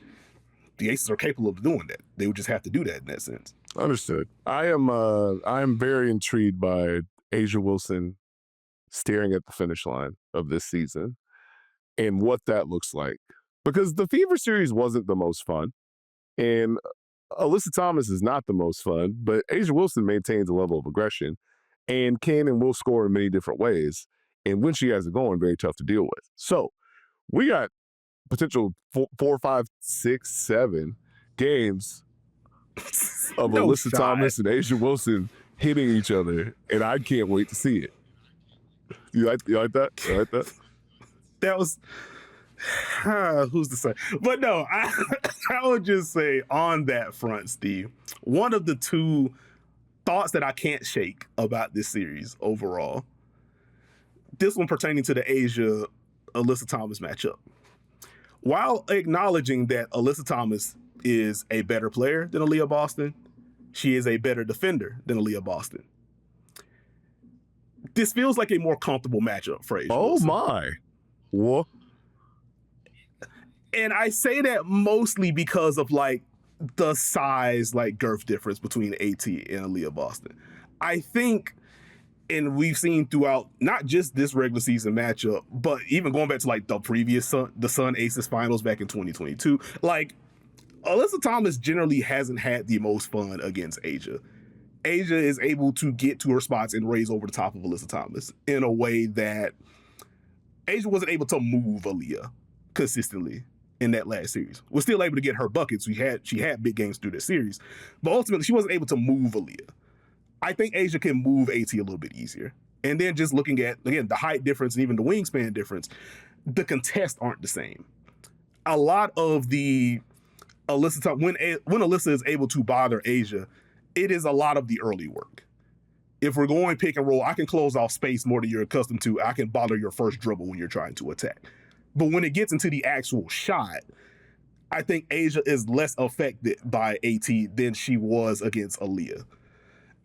The Aces are capable of doing that. They would just have to do that in that sense. Understood. I am very intrigued by A'ja Wilson staring at the finish line of this season and what that looks like. Because the Fever series wasn't the most fun, and Alyssa Thomas is not the most fun, but A'ja Wilson maintains a level of aggression and can and will score in many different ways. And when she has it going, very tough to deal with. So we got potential 4, 5, 6, 7 games of No Alyssa shot. Thomas and A'ja Wilson hitting each other, and I can't wait to see it. You like that? You like that? That was who's to say? But no, I would just say on that front, Steve, one of the two thoughts that I can't shake about this series overall, this one pertaining to the A'ja Alyssa Thomas matchup. While acknowledging that Alyssa Thomas is a better player than Aaliyah Boston, she is a better defender than Aaliyah Boston. This feels like a more comfortable matchup for A'ja Wilson. My. What? And I say that mostly because of like the size, like girth difference between AT and Aaliyah Boston. I think, and we've seen throughout not just this regular season matchup, but even going back to like the previous Sun Aces Finals back in 2022, like Alyssa Thomas generally hasn't had the most fun against A'ja. A'ja is able to get to her spots and raise over the top of Alyssa Thomas in a way that A'ja wasn't able to move Aaliyah consistently in that last series. Was still able to get her buckets. She had big games through this series, but ultimately she wasn't able to move Aaliyah. I think A'ja can move AT a little bit easier. And then just looking at, again, the height difference and even the wingspan difference, the contests aren't the same. A lot of the Alyssa, when Alyssa is able to bother A'ja, it is a lot of the early work. If we're going pick and roll, I can close off space more than you're accustomed to. I can bother your first dribble when you're trying to attack. But when it gets into the actual shot, I think A'ja is less affected by AT than she was against Aaliyah.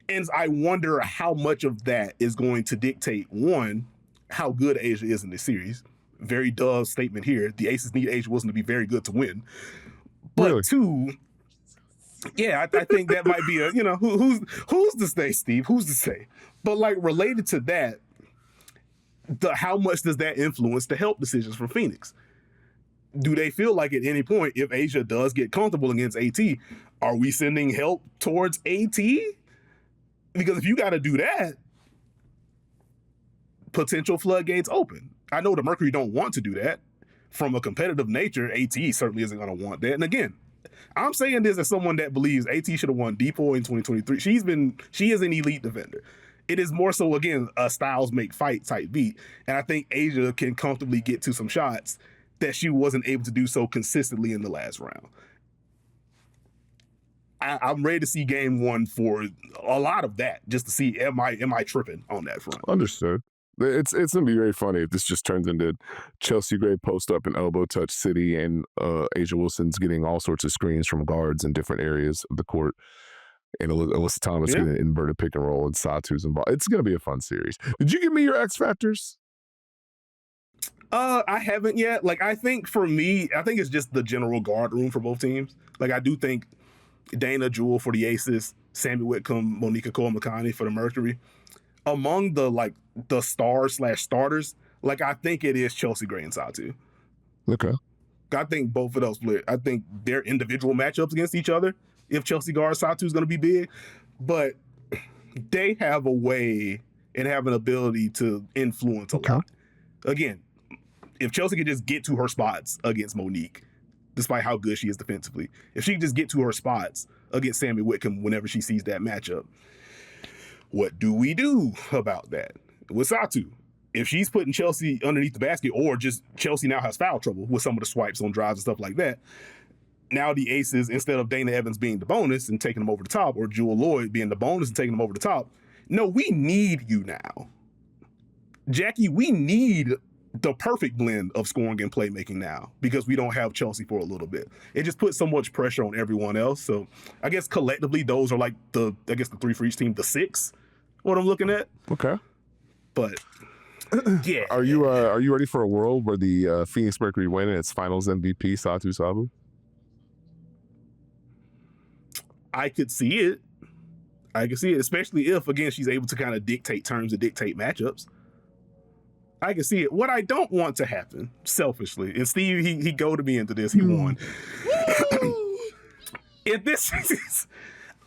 And I wonder how much of that is going to dictate, one, how good A'ja is in this series. Very Dove statement here. The Aces need A'ja Wilson to be very good to win. But really? Two, yeah, I think that might be a, who's to say, Steve? Who's to say? But like related to that, how much does that influence the help decisions from Phoenix? Do they feel like at any point, if A'ja does get comfortable against AT, are we sending help towards AT? Because if you got to do that, potential floodgates open. I know the Mercury don't want to do that. From a competitive nature, AT certainly isn't going to want that. And again, I'm saying this as someone that believes AT should have won Depot in 2023. She is an elite defender. It is more so, again, a styles make fight type beat. And I think A'ja can comfortably get to some shots that she wasn't able to do so consistently in the last round. I'm ready to see game one for a lot of that, just to see am I tripping on that front. Understood. It's gonna be very funny if this just turns into Chelsea Gray post up and elbow touch city, and A'ja Wilson's getting all sorts of screens from guards in different areas of the court, and Alyssa Thomas getting an inverted pick and roll and Satu's involved. It's gonna be a fun series. Did you give me your X factors? I haven't yet. Like, I think for me, I think it's just the general guard room for both teams. Like, I do think Dana Jewell for the Aces, Sammy Whitcomb, Monica Cole-McConney for the Mercury. Among the stars/starters, like, I think it is Chelsea Gray and Satu. Okay. I think both of those players, I think their individual matchups against each other, if Chelsea guards Satu, is going to be big. But they have a way and have an ability to influence a lot. Again, if Chelsea could just get to her spots against Monique, despite how good she is defensively, if she can just get to her spots against Sammy Whitcomb whenever she sees that matchup, what do we do about that? With Satu, if she's putting Chelsea underneath the basket, or just Chelsea now has foul trouble with some of the swipes on drives and stuff like that, now the Aces, instead of Dana Evans being the bonus and taking them over the top, or Jewel Lloyd being the bonus and taking them over the top, no, we need you now. Jackie, we need the perfect blend of scoring and playmaking now, because we don't have Chelsea for a little bit. It just puts so much pressure on everyone else. So I guess collectively, those are like the three for each team, the six, what I'm looking at. Okay. But yeah. Are you ready for a world where the Phoenix Mercury win and its finals MVP, Satu Sabu? I could see it. Especially if, again, she's able to kind of dictate terms and dictate matchups. I can see it. What I don't want to happen, selfishly, and Steve, he goaded me into this. He won. If this is,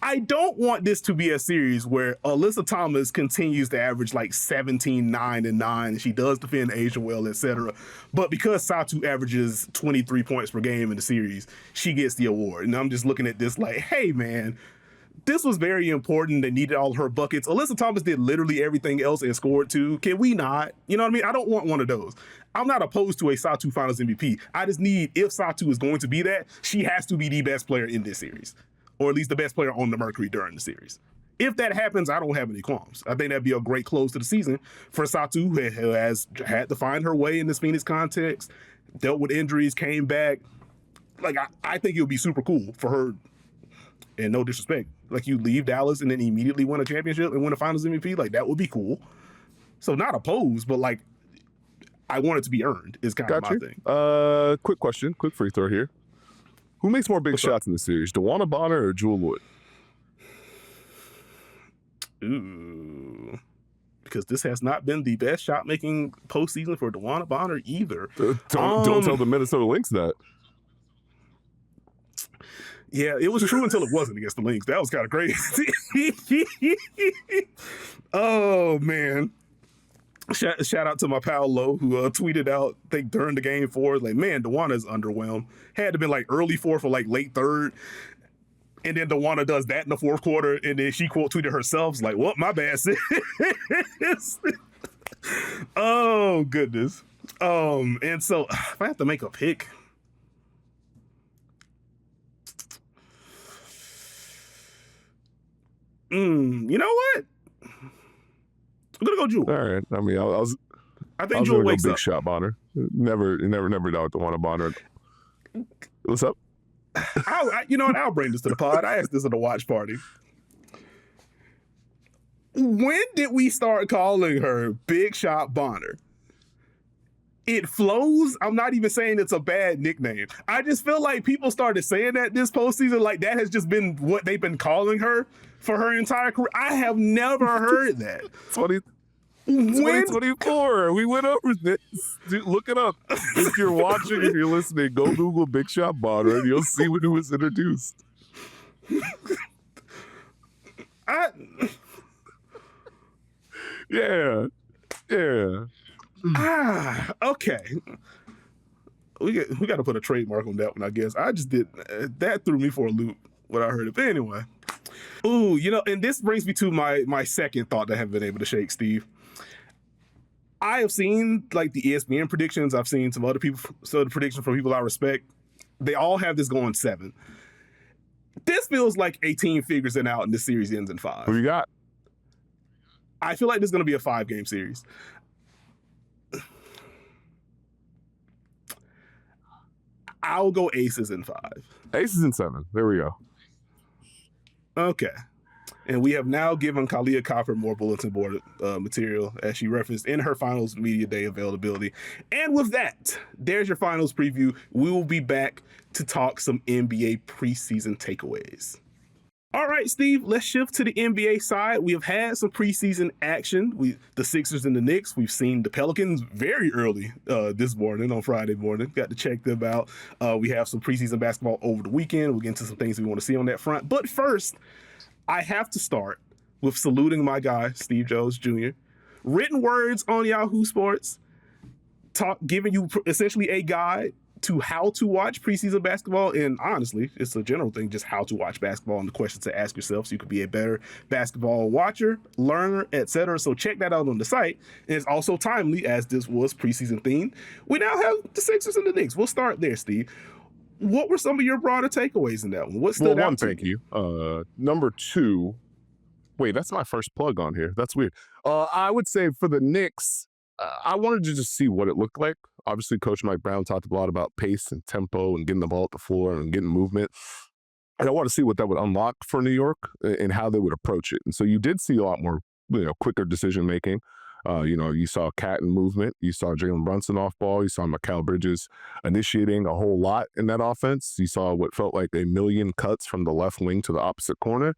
I don't want this to be a series where Alyssa Thomas continues to average like 17, 9, and 9, and she does defend Asia well, etc. But because Satu averages 23 points per game in the series, she gets the award. And I'm just looking at this like, hey, man, this was very important. They needed all her buckets. Alyssa Thomas did literally everything else and scored too. Can we not? You know what I mean? I don't want one of those. I'm not opposed to a Satu Finals MVP. I just need, if Satu is going to be that, she has to be the best player in this series, or at least the best player on the Mercury during the series. If that happens, I don't have any qualms. I think that'd be a great close to the season for Satu, who has had to find her way in this Phoenix context, dealt with injuries, came back. Like, I think it would be super cool for her, and no disrespect, like you leave Dallas and then immediately win a championship and win a Finals MVP. Like, that would be cool. So not opposed, but like, I want it to be earned is kind of my thing. Quick question, quick free throw here. Who makes more big shots in the series, DeWanna Bonner or Jewel Wood? Ooh, because this has not been the best shot-making postseason for DeWanna Bonner either. Don't tell the Minnesota Lynx that. Yeah, it was true until it wasn't against the Lynx. That was kind of crazy. Oh, man. Shout out to my pal Lo, who tweeted out, I think during the game 4, like, man, DeWanna's underwhelmed. Had to been like early 4th or like late 3rd. And then DeWanna does that in the 4th quarter, and then she quote tweeted herself, like, well, my bad, sis. Oh, goodness. And so if I have to make a pick, you know what? I'm gonna go Jewel. All right. I mean, I think Jewel wakes big up. Shot Bonner. Never doubt DeWanna Bonner. What's up? You know what? I'll bring this to the pod. I asked this at a watch party. When did we start calling her Big Shot Bonner? It flows. I'm not even saying it's a bad nickname. I just feel like people started saying that this postseason, like that has just been what they've been calling her for her entire career. I have never heard that. 2024. We went over this. Dude, look it up. If you're watching, if you're listening, go Google Big Shot Bonner and you'll see when it was introduced. Yeah. Okay. We got to put a trademark on that one, I guess. I just did that threw me for a loop when I heard it. But anyway. Ooh, you know, and this brings me to my second thought that I haven't been able to shake, Steve. I have seen like the ESPN predictions. I've seen some other predictions from people I respect. They all have this going 7. This feels like a team figures it out and this series ends in 5. Who you got? I feel like this is going to be a 5-game series. I'll go Aces in 5. Aces in 7. There we go. Okay. And we have now given Kalia Copper more bulletin board material, as she referenced in her finals media day availability. And with that, there's your finals preview. We will be back to talk some NBA preseason takeaways. All right, Steve, let's shift to the NBA side. We have had some preseason action. The Sixers and the Knicks. We've seen the Pelicans very early this morning, on Friday morning. Got to check them out. We have some preseason basketball over the weekend. We'll get into some things we want to see on that front. But first, I have to start with saluting my guy, Steve Jones Jr. Written words on Yahoo Sports, giving you essentially a guide to how to watch preseason basketball. And honestly, it's a general thing, just how to watch basketball and the questions to ask yourself so you could be a better basketball watcher, learner, etc. So check that out on the site. And it's also timely, as this was preseason themed. We now have the Sixers and the Knicks. We'll start there, Steve. What were some of your broader takeaways in that one? What stood out to thank you. Number 2, wait, that's my first plug on here. That's weird. I would say for the Knicks, I wanted to just see what it looked like. Obviously, Coach Mike Brown talked a lot about pace and tempo and getting the ball at the floor and getting movement. And I want to see what that would unlock for New York and how they would approach it. And so you did see a lot more, quicker decision making. You saw Cat in movement. You saw Jalen Brunson off ball. You saw Mikal Bridges initiating a whole lot in that offense. You saw what felt like a million cuts from the left wing to the opposite corner.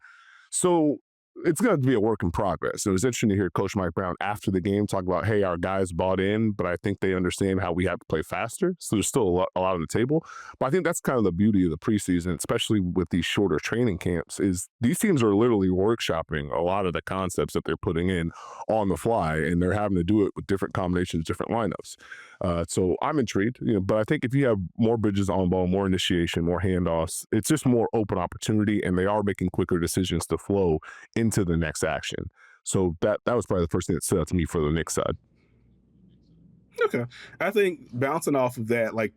So it's going to be a work in progress. It was interesting to hear Coach Mike Brown after the game talk about, hey, our guys bought in, but I think they understand how we have to play faster. So there's still a lot on the table. But I think that's kind of the beauty of the preseason, especially with these shorter training camps, is these teams are literally workshopping a lot of the concepts that they're putting in on the fly, and they're having to do it with different combinations, different lineups. So I'm intrigued, but I think if you have more bridges on ball, more initiation, more handoffs, it's just more open opportunity, and they are making quicker decisions to flow into the next action. So that was probably the first thing that stood out to me for the Knicks side. Okay. I think bouncing off of that, like,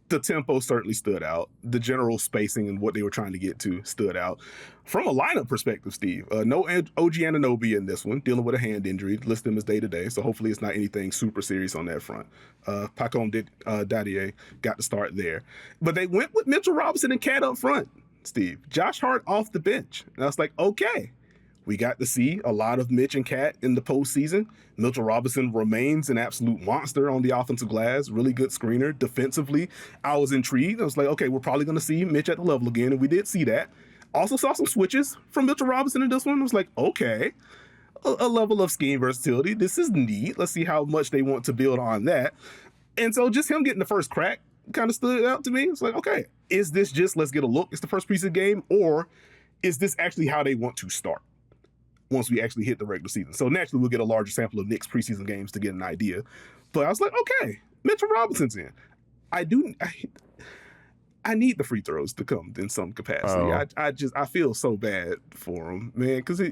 the tempo certainly stood out. The general spacing and what they were trying to get to stood out. From a lineup perspective, Steve, no OG Anunoby in this one, dealing with a hand injury. List him as day-to-day, so hopefully it's not anything super serious on that front. Pacom Dadier got the start there. But they went with Mitchell Robinson and Cat up front, Steve. Josh Hart off the bench. And I was like, okay. We got to see a lot of Mitch and Cat in the postseason. Mitchell Robinson remains an absolute monster on the offensive glass, really good screener. Defensively, I was intrigued. I was like, okay, we're probably going to see Mitch at the level again, and we did see that. Also saw some switches from Mitchell Robinson in this one. I was like, okay, a level of scheme versatility. This is neat. Let's see how much they want to build on that. And so just him getting the first crack kind of stood out to me. It's like, okay, is this just let's get a look? It's the first preseason game, or is this actually how they want to start once we actually hit the regular season? So naturally, we'll get a larger sample of Knicks preseason games to get an idea. But I was like, okay, Mitchell Robinson's in. I need the free throws to come in some capacity. I feel so bad for him, man, because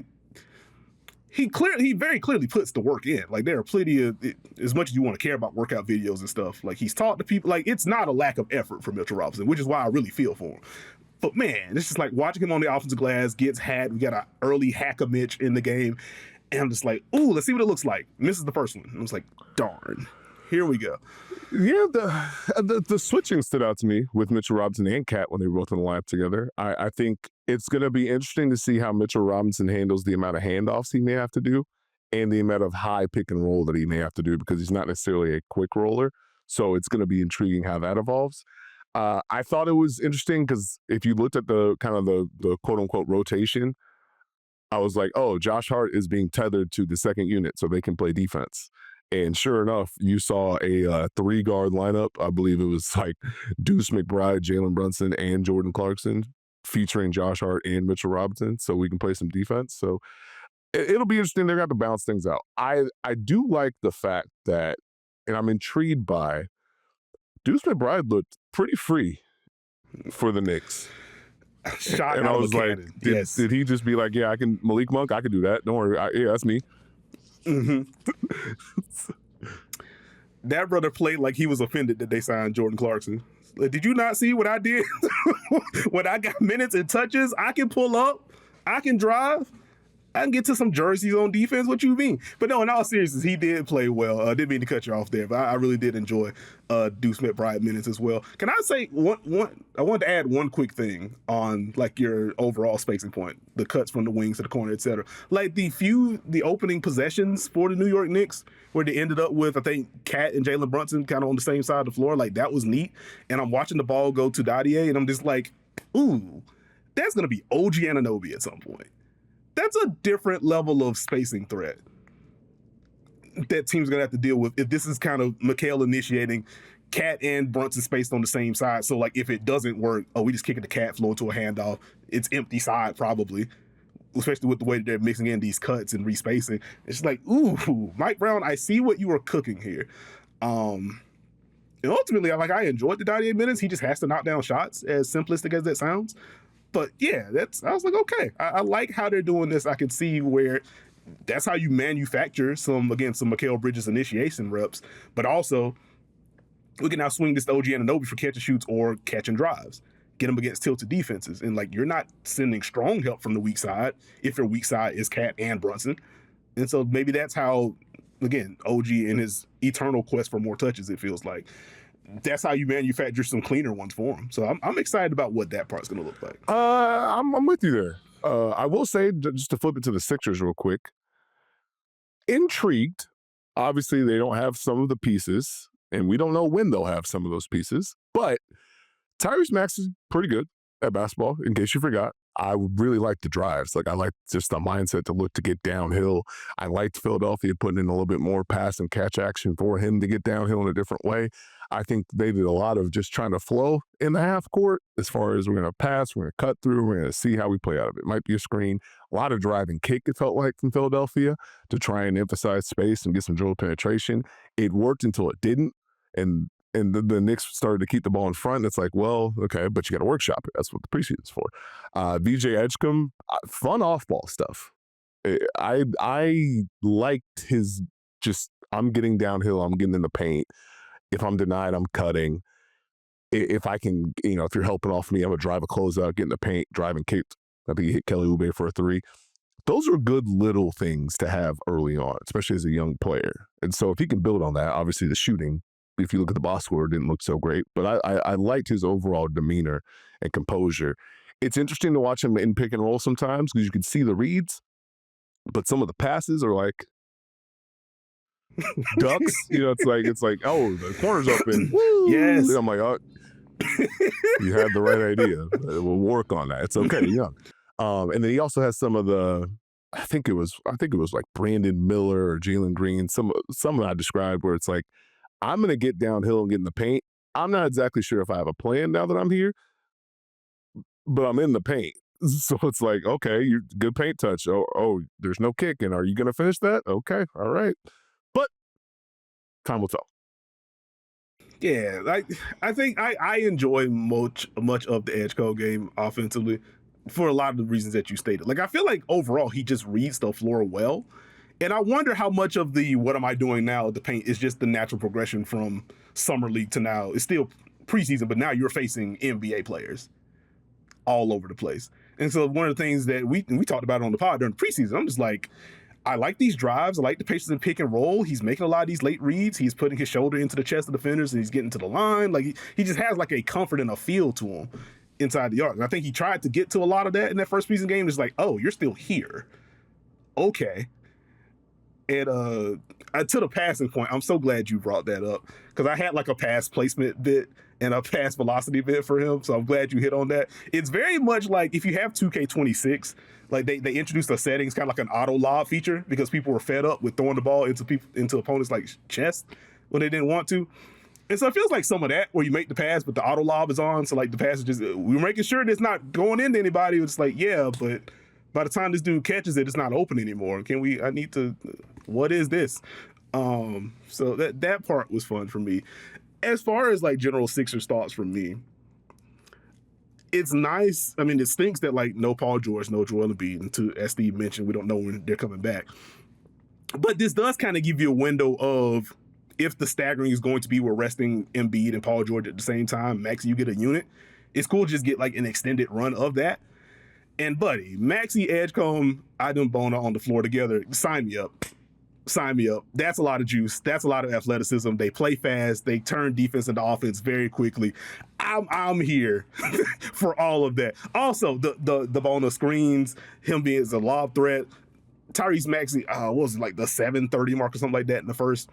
he very clearly puts the work in. Like, there are plenty of, as much as you want to care about workout videos and stuff, like, he's taught to people, like, it's not a lack of effort for Mitchell Robinson, which is why I really feel for him. But man, it's just like watching him on the offensive glass, gets hacked. We got an early hacker Mitch in the game. And I'm just like, ooh, let's see what it looks like. Misses the first one. And I was like, darn, here we go. Yeah, the switching stood out to me with Mitchell Robinson and Cat when they were both in the lineup together. I think it's going to be interesting to see how Mitchell Robinson handles the amount of handoffs he may have to do and the amount of high pick and roll that he may have to do, because he's not necessarily a quick roller. So it's going to be intriguing how that evolves. I thought it was interesting because if you looked at the kind of the quote unquote rotation, I was like, oh, Josh Hart is being tethered to the second unit so they can play defense. And sure enough, you saw a 3-guard lineup. I believe it was like Deuce McBride, Jalen Brunson, and Jordan Clarkson, featuring Josh Hart and Mitchell Robinson, so we can play some defense. So it'll be interesting. They're going to balance things out. I do like the fact that, and I'm intrigued by, Deuce McBride looked pretty free for the Knicks. Shot and out I was of a like, cannon. Yes. did he just be like, yeah, Malik Monk, I can do that. Don't worry. Yeah, that's me. Mm-hmm. That brother played like he was offended that they signed Jordan Clarkson. Like, did you not see what I did? When I got minutes and touches, I can pull up, I can drive, I can get to some jerseys on defense. What you mean? But no, in all seriousness, he did play well. Didn't mean to cut you off there, but I really did enjoy Deuce McBride minutes as well. Can I say one? I wanted to add one quick thing on like your overall spacing point, the cuts from the wings to the corner, etc. Like the opening possessions for the New York Knicks, where they ended up with, I think, Cat and Jalen Brunson kind of on the same side of the floor. Like, that was neat. And I'm watching the ball go to Dadier, and I'm just like, ooh, that's gonna be OG Anunoby at some point. That's a different level of spacing threat that team's gonna have to deal with if this is kind of Mikal initiating, Cat and Brunson spaced on the same side. So like, if it doesn't work, we just kick it to Cat, flow into a handoff. It's empty side probably, especially with the way that they're mixing in these cuts and respacing. It's like, ooh, Mike Brown, I see what you were cooking here. And ultimately, I enjoyed the 98 minutes. He just has to knock down shots, as simplistic as that sounds. But yeah, I was like, okay, I like how they're doing this. I can see where that's how you manufacture some Mikal Bridges initiation reps, but also we can now swing this to OG Anunoby for catch and shoots or catch and drives. Get them against tilted defenses. And like, you're not sending strong help from the weak side if your weak side is Cat and Brunson. And so maybe that's how, again, OG in his eternal quest for more touches, it feels like, that's how you manufacture some cleaner ones for him. So I'm excited about what that part's going to look like. I'm with you there. I will say, just to flip it to the Sixers real quick, intrigued. Obviously, they don't have some of the pieces, and we don't know when they'll have some of those pieces, but Tyrese Maxey is pretty good. at basketball, in case you forgot. I really like the drives. Like, I like just the mindset to look to get downhill. I liked Philadelphia putting in a little bit more pass and catch action for him to get downhill in a different way. I think they did a lot of just trying to flow in the half court as far as we're going to pass, we're going to cut through, we're going to see how we play out of it. It might be a screen. A lot of drive and kick, it felt like, from Philadelphia to try and emphasize space and get some dribble penetration. It worked until it didn't. And the Knicks started to keep the ball in front. And it's like, well, okay, but you got to workshop it. That's what the preseason's for. VJ Edgecombe, fun off-ball stuff. I liked his just, I'm getting downhill, I'm getting in the paint. If I'm denied, I'm cutting. If I can, if you're helping off me, I'm going to drive a closeout, get in the paint, drive and kick. I think he hit Kelly Oubre for a 3. Those are good little things to have early on, especially as a young player. And so if he can build on that, obviously the shooting, if you look at the box score, it didn't look so great. But I liked his overall demeanor and composure. It's interesting to watch him in pick and roll sometimes because you can see the reads, but some of the passes are like ducks. It's like, oh, the corner's open. Woo! Yes. I'm like, oh, you had the right idea. We'll work on that. It's okay, young. And then he also has some of the, I think it was like Brandon Miller or Jalen Green, some that I described where it's like, I'm going to get downhill and get in the paint. I'm not exactly sure if I have a plan now that I'm here, but I'm in the paint. So it's like, okay, you good paint touch. Oh, there's no kick. And are you going to finish that? Okay, all right. But time will tell. Yeah, I think I enjoy much of the Edgecombe game offensively for a lot of the reasons that you stated. Like, I feel like overall he just reads the floor well. And I wonder how much of the what am I doing now at the paint is just the natural progression from summer league to now. It's still preseason, but now you're facing NBA players all over the place. And so one of the things that we talked about on the pod during the preseason, I'm just like, I like these drives. I like the patience in pick and roll. He's making a lot of these late reads. He's putting his shoulder into the chest of defenders and he's getting to the line. Like he just has like a comfort and a feel to him inside the arc. And I think he tried to get to a lot of that in that first preseason game. It's like, oh, you're still here. Okay. And to the passing point, I'm so glad you brought that up because I had like a pass placement bit and a pass velocity bit for him. So I'm glad you hit on that. It's very much like if you have 2K26, like they introduced a setting, it's kind of like an auto lob feature because people were fed up with throwing the ball into opponents like chest when they didn't want to. And so it feels like some of that where you make the pass, but the auto lob is on. So like the pass is just, we're making sure that it's not going into anybody. It's like, yeah, but by the time this dude catches it, it's not open anymore. What is this? So that part was fun for me. As far as like general Sixers thoughts from me, it's nice. I mean, it stinks that like no Paul George, no Joel Embiid, and as Steve mentioned, we don't know when they're coming back. But this does kind of give you a window of if the staggering is going to be we're resting Embiid and Paul George at the same time, Max, you get a unit. It's cool to just get like an extended run of that. And buddy, Maxey, Edgecombe, Bona on the floor together. Sign me up. Sign me up. That's a lot of juice. That's a lot of athleticism. They play fast. They turn defense into offense very quickly. I'm here for all of that. Also, the Bona screens, him being as a lob threat. Tyrese Maxey, what was it, like the 7:30 mark or something like that in the first?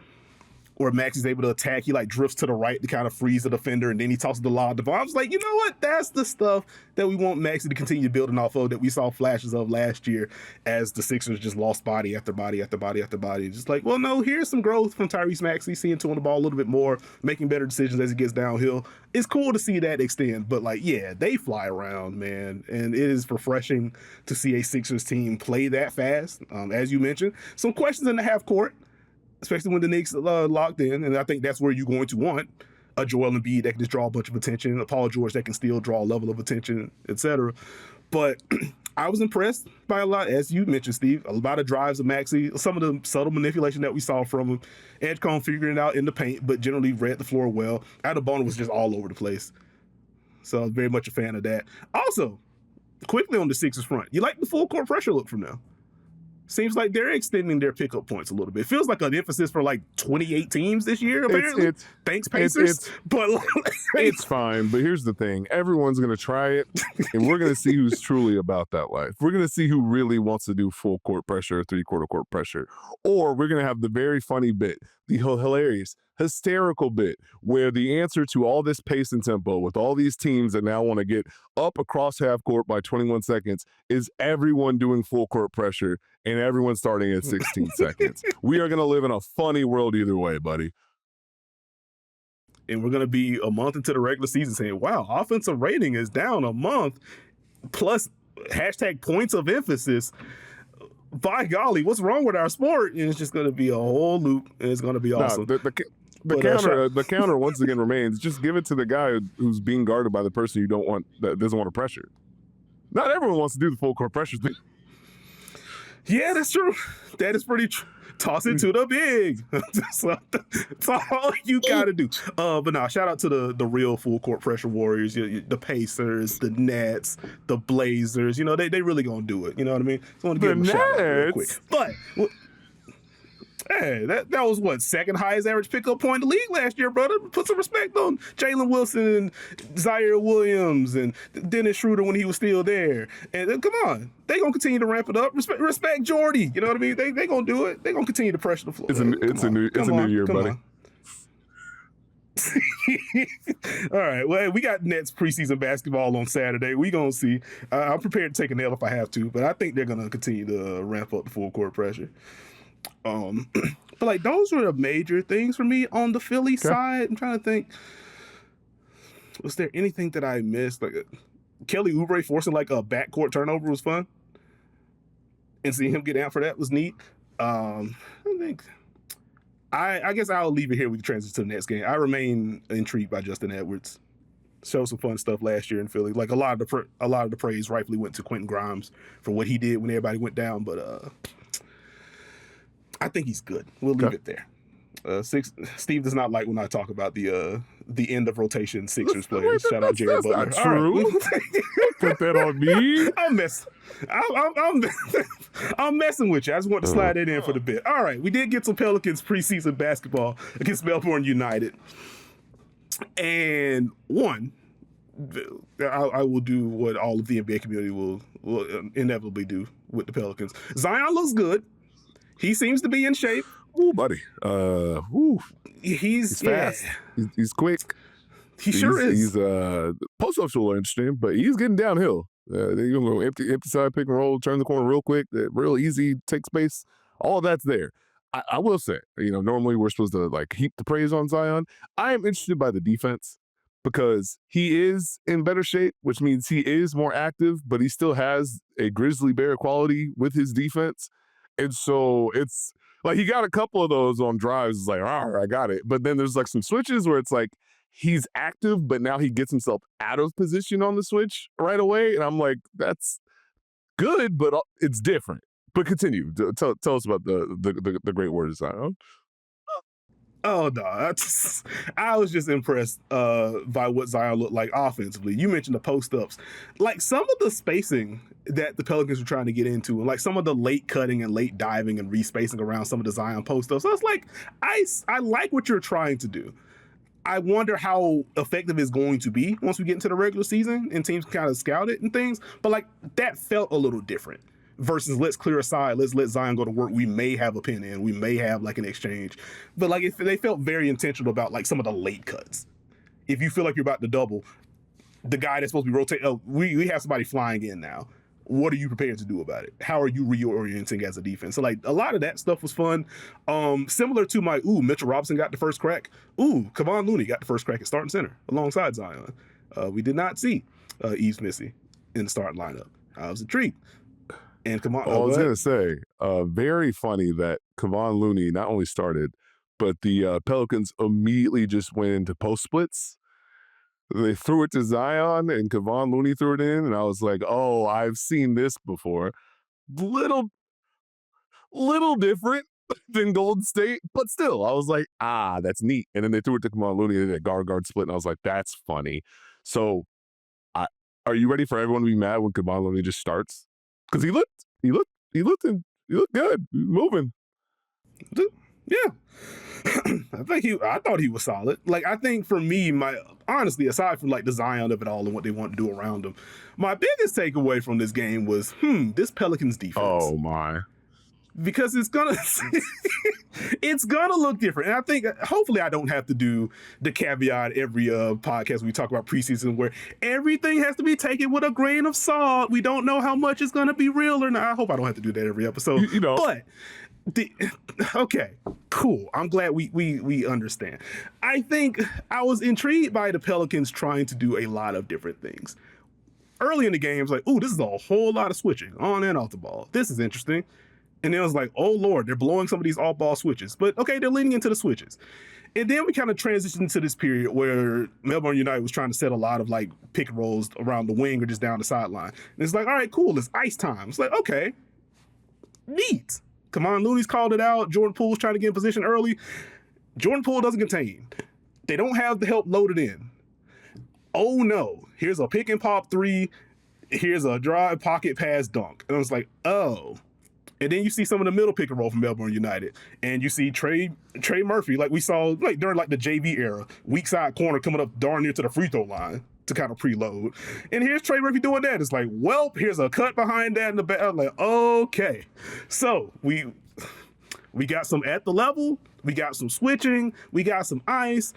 Or Maxey's able to attack. He like drifts to the right to kind of freeze the defender, and then he tosses the lob to Devon. I was like, you know what? That's the stuff that we want Maxey to continue building off of that we saw flashes of last year as the Sixers just lost body after body after body after body. Just like, well, no, here's some growth from Tyrese Maxey, seeing to on the ball a little bit more, making better decisions as he gets downhill. It's cool to see that extend, but like, yeah, they fly around, man, and it is refreshing to see a Sixers team play that fast. As you mentioned, some questions in the half court, especially when the Knicks locked in, and I think that's where you're going to want a Joel Embiid that can just draw a bunch of attention, a Paul George that can still draw a level of attention, etc. But I was impressed by a lot, as you mentioned, Steve, a lot of drives of Maxey, some of the subtle manipulation that we saw from him, Edgecombe figuring it out in the paint, but generally read the floor well. Bona was just all over the place. So I was very much a fan of that. Also, quickly on the Sixers front, you like the full court pressure look from them. Seems like they're extending their pickup points a little bit. It feels like an emphasis for like 28 teams this year, apparently. Thanks, Pacers. But it's fine. But here's the thing. Everyone's going to try it, and we're going to see who's truly about that life. We're going to see who really wants to do full court pressure or three-quarter court pressure. Or we're going to have the very funny bit, the hilarious, hysterical bit where the answer to all this pace and tempo with all these teams that now want to get up across half court by 21 seconds is everyone doing full court pressure and everyone starting at 16 seconds. We are going to live in a funny world either way, buddy. And we're going to be a month into the regular season saying, wow, offensive rating is down a month, plus hashtag points of emphasis. By golly, what's wrong with our sport? And it's just going to be a whole loop, and it's going to be awesome. The counter once again remains, just give it to the guy who's being guarded by the person you don't want, that doesn't want to pressure. Not everyone wants to do the full court pressure thing. Yeah, that's true. That is pretty true. Toss it to the big. That's all you gotta do. But no, shout out to the real full court pressure warriors, the Pacers, the Nets, the Blazers. You know, they really gonna do it. You know what I mean? So I want to give them a shout out real quick. But hey, that was what, second highest average pickup point in the league last year, brother. Put some respect on Jalen Wilson and Zaire Williams and Dennis Schroeder when he was still there. And come on, they gonna continue to ramp it up. Respect Jordy. You know what I mean? They gonna do it. They gonna continue to pressure the floor. It's a new year, buddy. All right. Well, we got Nets preseason basketball on Saturday. We gonna see. I'm prepared to take a nail if I have to, but I think they're gonna continue to ramp up the full court pressure. But like those were the major things for me on the Philly side. I'm trying to think, was there anything that I missed? Like Kelly Oubre forcing like a backcourt turnover was fun, and seeing him get out for that was neat. I think I guess I'll leave it here. We can transition to the next game. I remain intrigued by Justin Edwards. Showed some fun stuff last year in Philly. Like a lot of the praise rightfully went to Quentin Grimes for what he did when everybody went down, but I think he's good. We'll leave it there. Steve does not like when I talk about the end of rotation Sixers players. Shout out Jared Butler. That's not true. Right. Put that on me. I'm messing with you. I just want to slide it in for the bit. All right, we did get some Pelicans preseason basketball against Melbourne United, and I will do what all of the NBA community will inevitably do with the Pelicans. Zion looks good. He seems to be in shape. Ooh, buddy. He's fast. He's quick. He sure is. He's post-ups are interesting, but he's getting downhill. They're gonna go empty side pick and roll, turn the corner real quick, real easy, take space. All of that's there. I will say, normally we're supposed to like heap the praise on Zion. I am interested by the defense because he is in better shape, which means he is more active, but he still has a grizzly bear quality with his defense. And so it's like he got a couple of those on drives. It's like, all right, I got it. But then there's like some switches where it's like he's active, but now he gets himself out of position on the switch right away. And I'm like, that's good, but it's different. But continue. Tell us about the great word design. Oh, no. I was just impressed by what Zion looked like offensively. You mentioned the post-ups. Like, some of the spacing that the Pelicans were trying to get into, and like some of the late cutting and late diving and respacing around some of the Zion post-ups. So it's like, I like what you're trying to do. I wonder how effective it's going to be once we get into the regular season and teams kind of scout it and things. But like, that felt a little different. Versus let's clear aside, let's let Zion go to work. We may have a pin in, we may have like an exchange. But like if they felt very intentional about like some of the late cuts. If you feel like you're about to double, the guy that's supposed to be rotating, we have somebody flying in now. What are you prepared to do about it? How are you reorienting as a defense? So like a lot of that stuff was fun. Similar to my, Mitchell Robinson got the first crack. Kevon Looney got the first crack at starting center alongside Zion. We did not see Yves Missy in the starting lineup. I was intrigued. And I was going to say, very funny that Kevon Looney not only started, but the Pelicans immediately just went into post splits. They threw it to Zion, and Kevon Looney threw it in, and I was like, oh, I've seen this before. Little different than Golden State, but still, I was like, that's neat. And then they threw it to Kevon Looney, and they did a guard split, and I was like, that's funny. So, are you ready for everyone to be mad when Kevon Looney just starts? Because he looked good, moving. Yeah. I thought he was solid. Like, I think for me, honestly, aside from like the Zion of it all and what they want to do around him, my biggest takeaway from this game was, this Pelicans defense. Oh my. because it's gonna look different. And I think hopefully I don't have to do the caveat every podcast we talk about preseason where everything has to be taken with a grain of salt. We don't know how much is gonna be real or not. I hope I don't have to do that every episode. But okay, cool. I'm glad we understand. I think I was intrigued by the Pelicans trying to do a lot of different things. Early in the game, it's like, ooh, this is a whole lot of switching on and off the ball. This is interesting. And then it was like, oh Lord, they're blowing some of these off-ball switches. But okay, they're leaning into the switches. And then we kind of transitioned into this period where Melbourne United was trying to set a lot of like pick and rolls around the wing or just down the sideline. And it's like, all right, cool, it's ice time. It's like, okay, neat. Kevon Looney's called it out. Jordan Poole's trying to get in position early. Jordan Poole doesn't contain. They don't have the help loaded in. Oh no, here's a pick and pop three. Here's a drive pocket pass dunk. And I was like, oh. And then you see some of the middle pick and roll from Melbourne United. And you see Trey Murphy, like we saw like during like the JV era, weak side corner coming up darn near to the free throw line to kind of preload. And here's Trey Murphy doing that. It's like, well, here's a cut behind that in the back. I'm like, okay. So we got some at the level. We got some switching. We got some ice.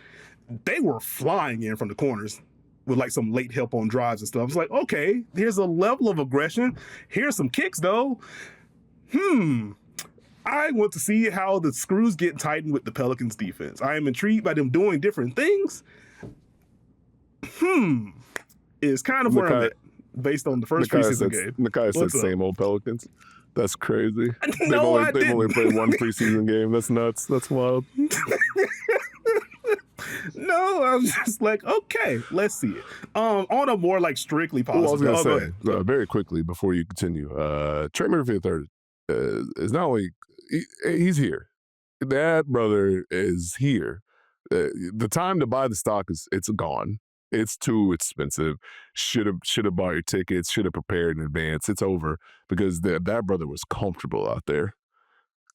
They were flying in from the corners with like some late help on drives and stuff. It's like, okay, here's a level of aggression. Here's some kicks though. I want to see how the screws get tightened with the Pelicans defense. I am intrigued by them doing different things. Is kind of where I'm at based on the first preseason game. Nekias said same old Pelicans. That's crazy. No, they've only played one preseason game. That's nuts. That's wild. No, I was just like, okay, let's see it. On a more like strictly positive. I was going to say, very quickly before you continue, Trey Murphy III is not only, he's here. That brother is here. The time to buy the stock it's gone. It's too expensive. Should have bought your tickets. Should have prepared in advance. It's over because that brother was comfortable out there.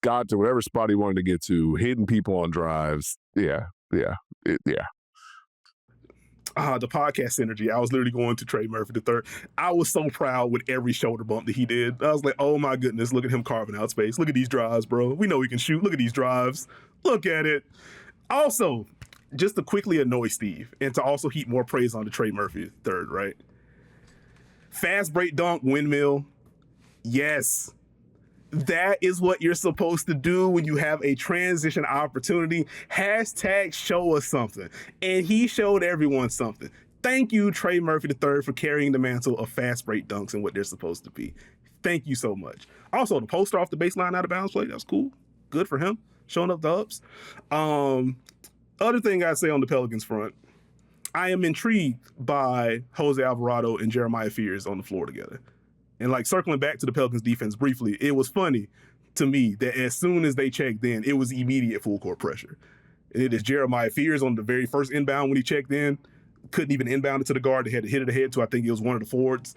Got to whatever spot he wanted to get to, hitting people on drives. Yeah. The podcast synergy. I was literally going to Trey Murphy III. I was so proud with every shoulder bump that he did. I was like, oh my goodness, look at him carving out space. Look at these drives, bro. We know he can shoot. Look at these drives. Look at it. Also, just to quickly annoy Steve and to also heap more praise on the Trey Murphy III, right? Fast break dunk, windmill. Yes. That is what you're supposed to do when you have a transition opportunity. Hashtag show us something. And he showed everyone something. Thank you, Trey Murphy III, for carrying the mantle of fast break dunks and what they're supposed to be. Thank you so much. Also, the poster off the baseline out of bounds play, that was cool. Good for him. Showing up the ups. Other thing I say on the Pelicans front, I am intrigued by Jose Alvarado and Jeremiah Fears on the floor together. And like circling back to the Pelicans defense briefly, it was funny to me that as soon as they checked in, it was immediate full court pressure. And it is Jeremiah Fears on the very first inbound when he checked in, couldn't even inbound it to the guard. They had to hit it ahead to, I think it was one of the forwards,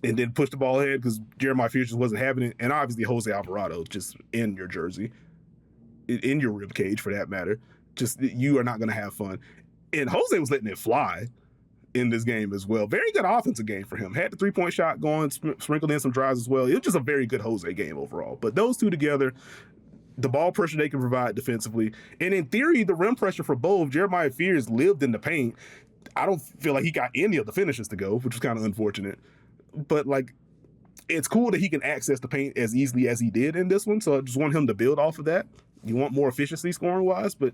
and then push the ball ahead because Jeremiah Fears just wasn't having it. And obviously Jose Alvarado just in your jersey, in your rib cage for that matter. Just, you are not going to have fun. And Jose was letting it fly in this game as well. Very good offensive game for him. Had the three-point shot going, sprinkled in some drives as well. It was just a very good Jose game overall. But those two together, the ball pressure they can provide defensively, and in theory, the rim pressure for both. Jeremiah Fears lived in the paint. I don't feel like he got any of the finishes to go, which was kind of unfortunate. But like, it's cool that he can access the paint as easily as he did in this one. So I just want him to build off of that. You want more efficiency scoring-wise, but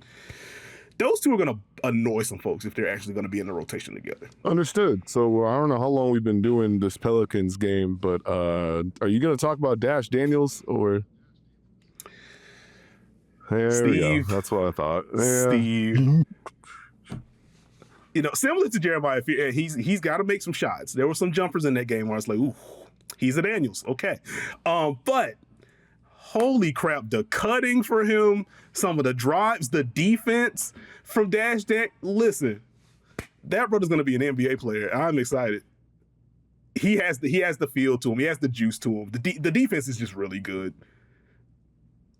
those two are going to annoy some folks if they're actually going to be in the rotation together. Understood. So I don't know how long we've been doing this Pelicans game, but are you going to talk about Dash Daniels or? There Steve. That's what I thought. Yeah. Steve. Similar to Jeremiah, he's got to make some shots. There were some jumpers in that game where I was like, ooh, he's a Daniels. Okay. But holy crap, the cutting for him, some of the drives, the defense from Dash. Listen, that brother's going to be an NBA player. I'm excited. He has the feel to him. He has the juice to him. The defense is just really good.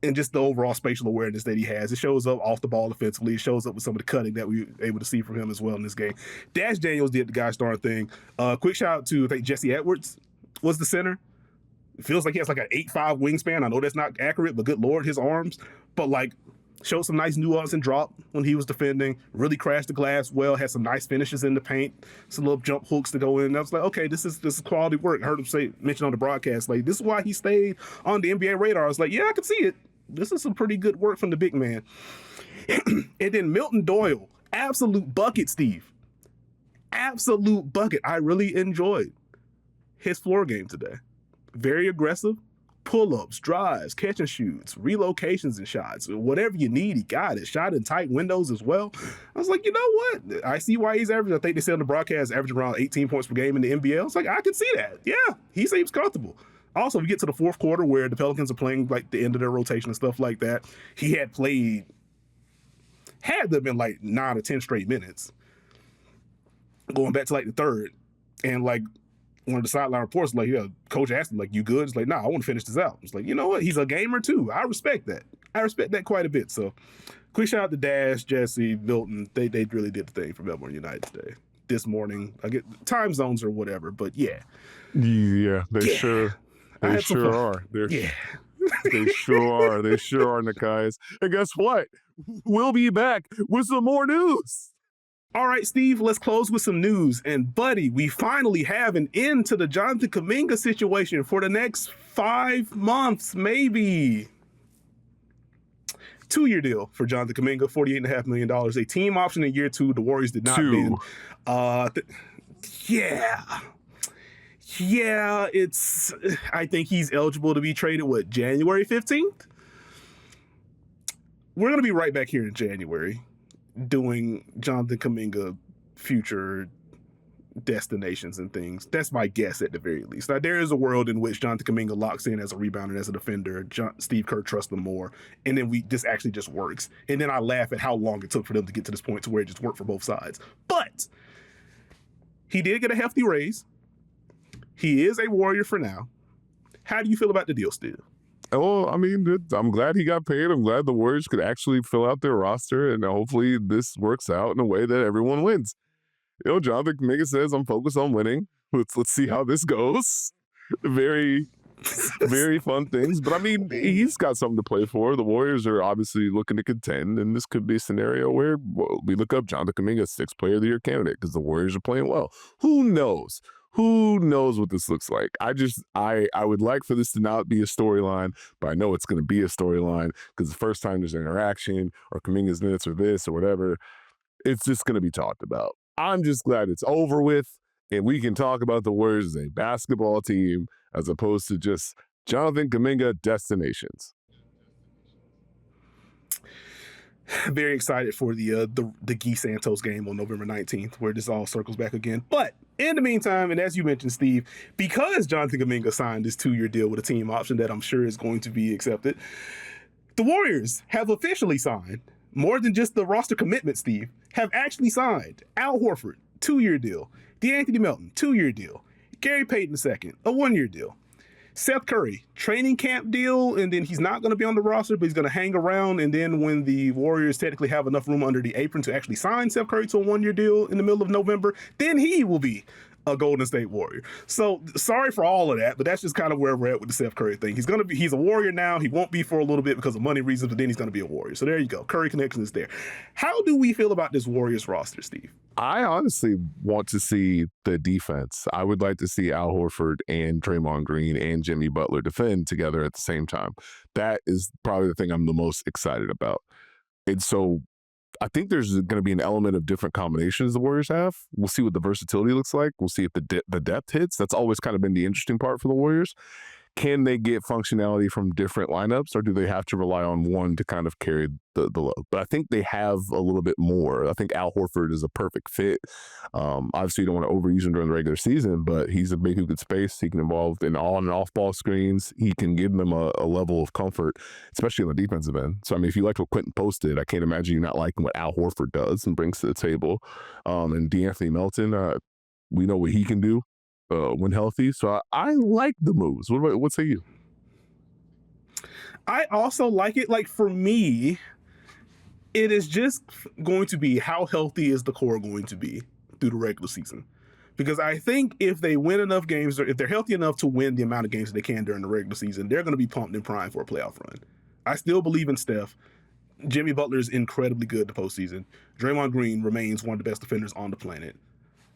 And just the overall spatial awareness that he has. It shows up off the ball offensively. It shows up with some of the cutting that we were able to see from him as well in this game. Dash Daniels did the guy star thing. Quick shout out to, I think, Jesse Edwards was the center. feels like he has like an 8'5" wingspan. I know that's not accurate, but good Lord, his arms. But like, showed some nice nuance and drop when he was defending, really crashed the glass well, had some nice finishes in the paint, some little jump hooks to go in. And I was like, okay, this is quality work. I heard him mention on the broadcast, like, this is why he stayed on the NBA radar. I was like, yeah, I can see it. This is some pretty good work from the big man. And then Milton Doyle, absolute bucket, Steve. Absolute bucket. I really enjoyed his floor game today. Very aggressive. Pull-ups, drives, catch and shoots, relocations and shots. Whatever you need, he got it. Shot in tight windows as well. I was like, you know what? I see why he's averaging. I think they said on the broadcast, averaging around 18 points per game in the NBA. I was like, I can see that. Yeah, he seems comfortable. Also, we get to the fourth quarter where the Pelicans are playing like the end of their rotation and stuff like that. He had to have been like 9 or 10 straight minutes. Going back to like the third. And like, one of the sideline reports, like, yeah, coach asked him, like, you good? It's like, nah, I want to finish this out. It's like, you know what? He's a gamer too. I respect that. I respect that quite a bit. So, quick shout out to Dash, Jesse, Milton. They really did the thing for Melbourne United today. This morning, I get time zones or whatever, but yeah. Yeah, they sure are. They sure are. They sure are, Nekias. And guess what? We'll be back with some more news. All right, Steve, let's close with some news. And buddy, we finally have an end to the Jonathan Kuminga situation for the next 5 months, maybe. 2-year deal for Jonathan Kuminga, $48.5 million. A team option in year 2. The Warriors did not win. Yeah, I think he's eligible to be traded, January 15th? We're going to be right back here in January doing Jonathan Kuminga future destinations and things. That's my guess at the very least. Now, there is a world in which Jonathan Kuminga locks in as a rebounder and as a defender. Steve Kerr trusts them more. And then this actually just works. And then I laugh at how long it took for them to get to this point to where it just worked for both sides. But he did get a hefty raise. He is a Warrior for now. How do you feel about the deal, Steve? Oh, I mean, I'm glad he got paid. I'm glad the Warriors could actually fill out their roster, and hopefully this works out in a way that everyone wins. Jonathan Kuminga says, I'm focused on winning. Let's see how this goes. Very, very fun things. But, I mean, he's got something to play for. The Warriors are obviously looking to contend, and this could be a scenario where we look up Jonathan Kuminga, 6th Player of the Year candidate, because the Warriors are playing well. Who knows? Who knows what this looks like? I would like for this to not be a storyline, but I know it's going to be a storyline because the first time there's an interaction or Kuminga's minutes or this or whatever, it's just going to be talked about. I'm just glad it's over with and we can talk about the Warriors as a basketball team as opposed to just Jonathan Kuminga destinations. Very excited for the Guy Santos game on November 19th, where this all circles back again. But in the meantime, and as you mentioned, Steve, because Jonathan Kuminga signed this 2-year deal with a team option that I'm sure is going to be accepted, the Warriors have officially signed, more than just the roster commitment, Steve, have actually signed Al Horford, 2-year deal, DeAnthony Melton, 2-year deal, Gary Payton II, a 1-year deal, Seth Curry, training camp deal, and then he's not going to be on the roster, but he's going to hang around, and then when the Warriors technically have enough room under the apron to actually sign Seth Curry to a 1-year deal in the middle of November, then he will be a Golden State Warrior. So sorry for all of that, but that's just kind of where we're at with the Seth Curry thing. He's a Warrior now. He won't be for a little bit because of money reasons, but then he's going to be a Warrior. So there you go. Curry connection is there. How do we feel about this Warriors roster, Steve? I honestly want to see the defense. I would like to see Al Horford and Draymond Green and Jimmy Butler defend together at the same time. That is probably the thing I'm the most excited about. And so I think there's going to be an element of different combinations the Warriors have. We'll see what the versatility looks like. We'll see if the depth hits. That's always kind of been the interesting part for the Warriors. Can they get functionality from different lineups, or do they have to rely on one to kind of carry the load? But I think they have a little bit more. I think Al Horford is a perfect fit. Obviously, you don't want to overuse him during the regular season, but he's a big who can space. He can involve in on and off ball screens. He can give them a level of comfort, especially on the defensive end. So, I mean, if you liked what Quentin Post did, I can't imagine you not liking what Al Horford does and brings to the table. And DeAnthony Melton, we know what he can do when healthy. So I like the moves. What say you? I also like it. Like, for me, it is just going to be how healthy is the core going to be through the regular season. Because I think if they win enough games, or if they're healthy enough to win the amount of games that they can during the regular season, they're going to be pumped and primed for a playoff run. I still believe in Steph. Jimmy Butler is incredibly good in the postseason. Draymond Green remains one of the best defenders on the planet.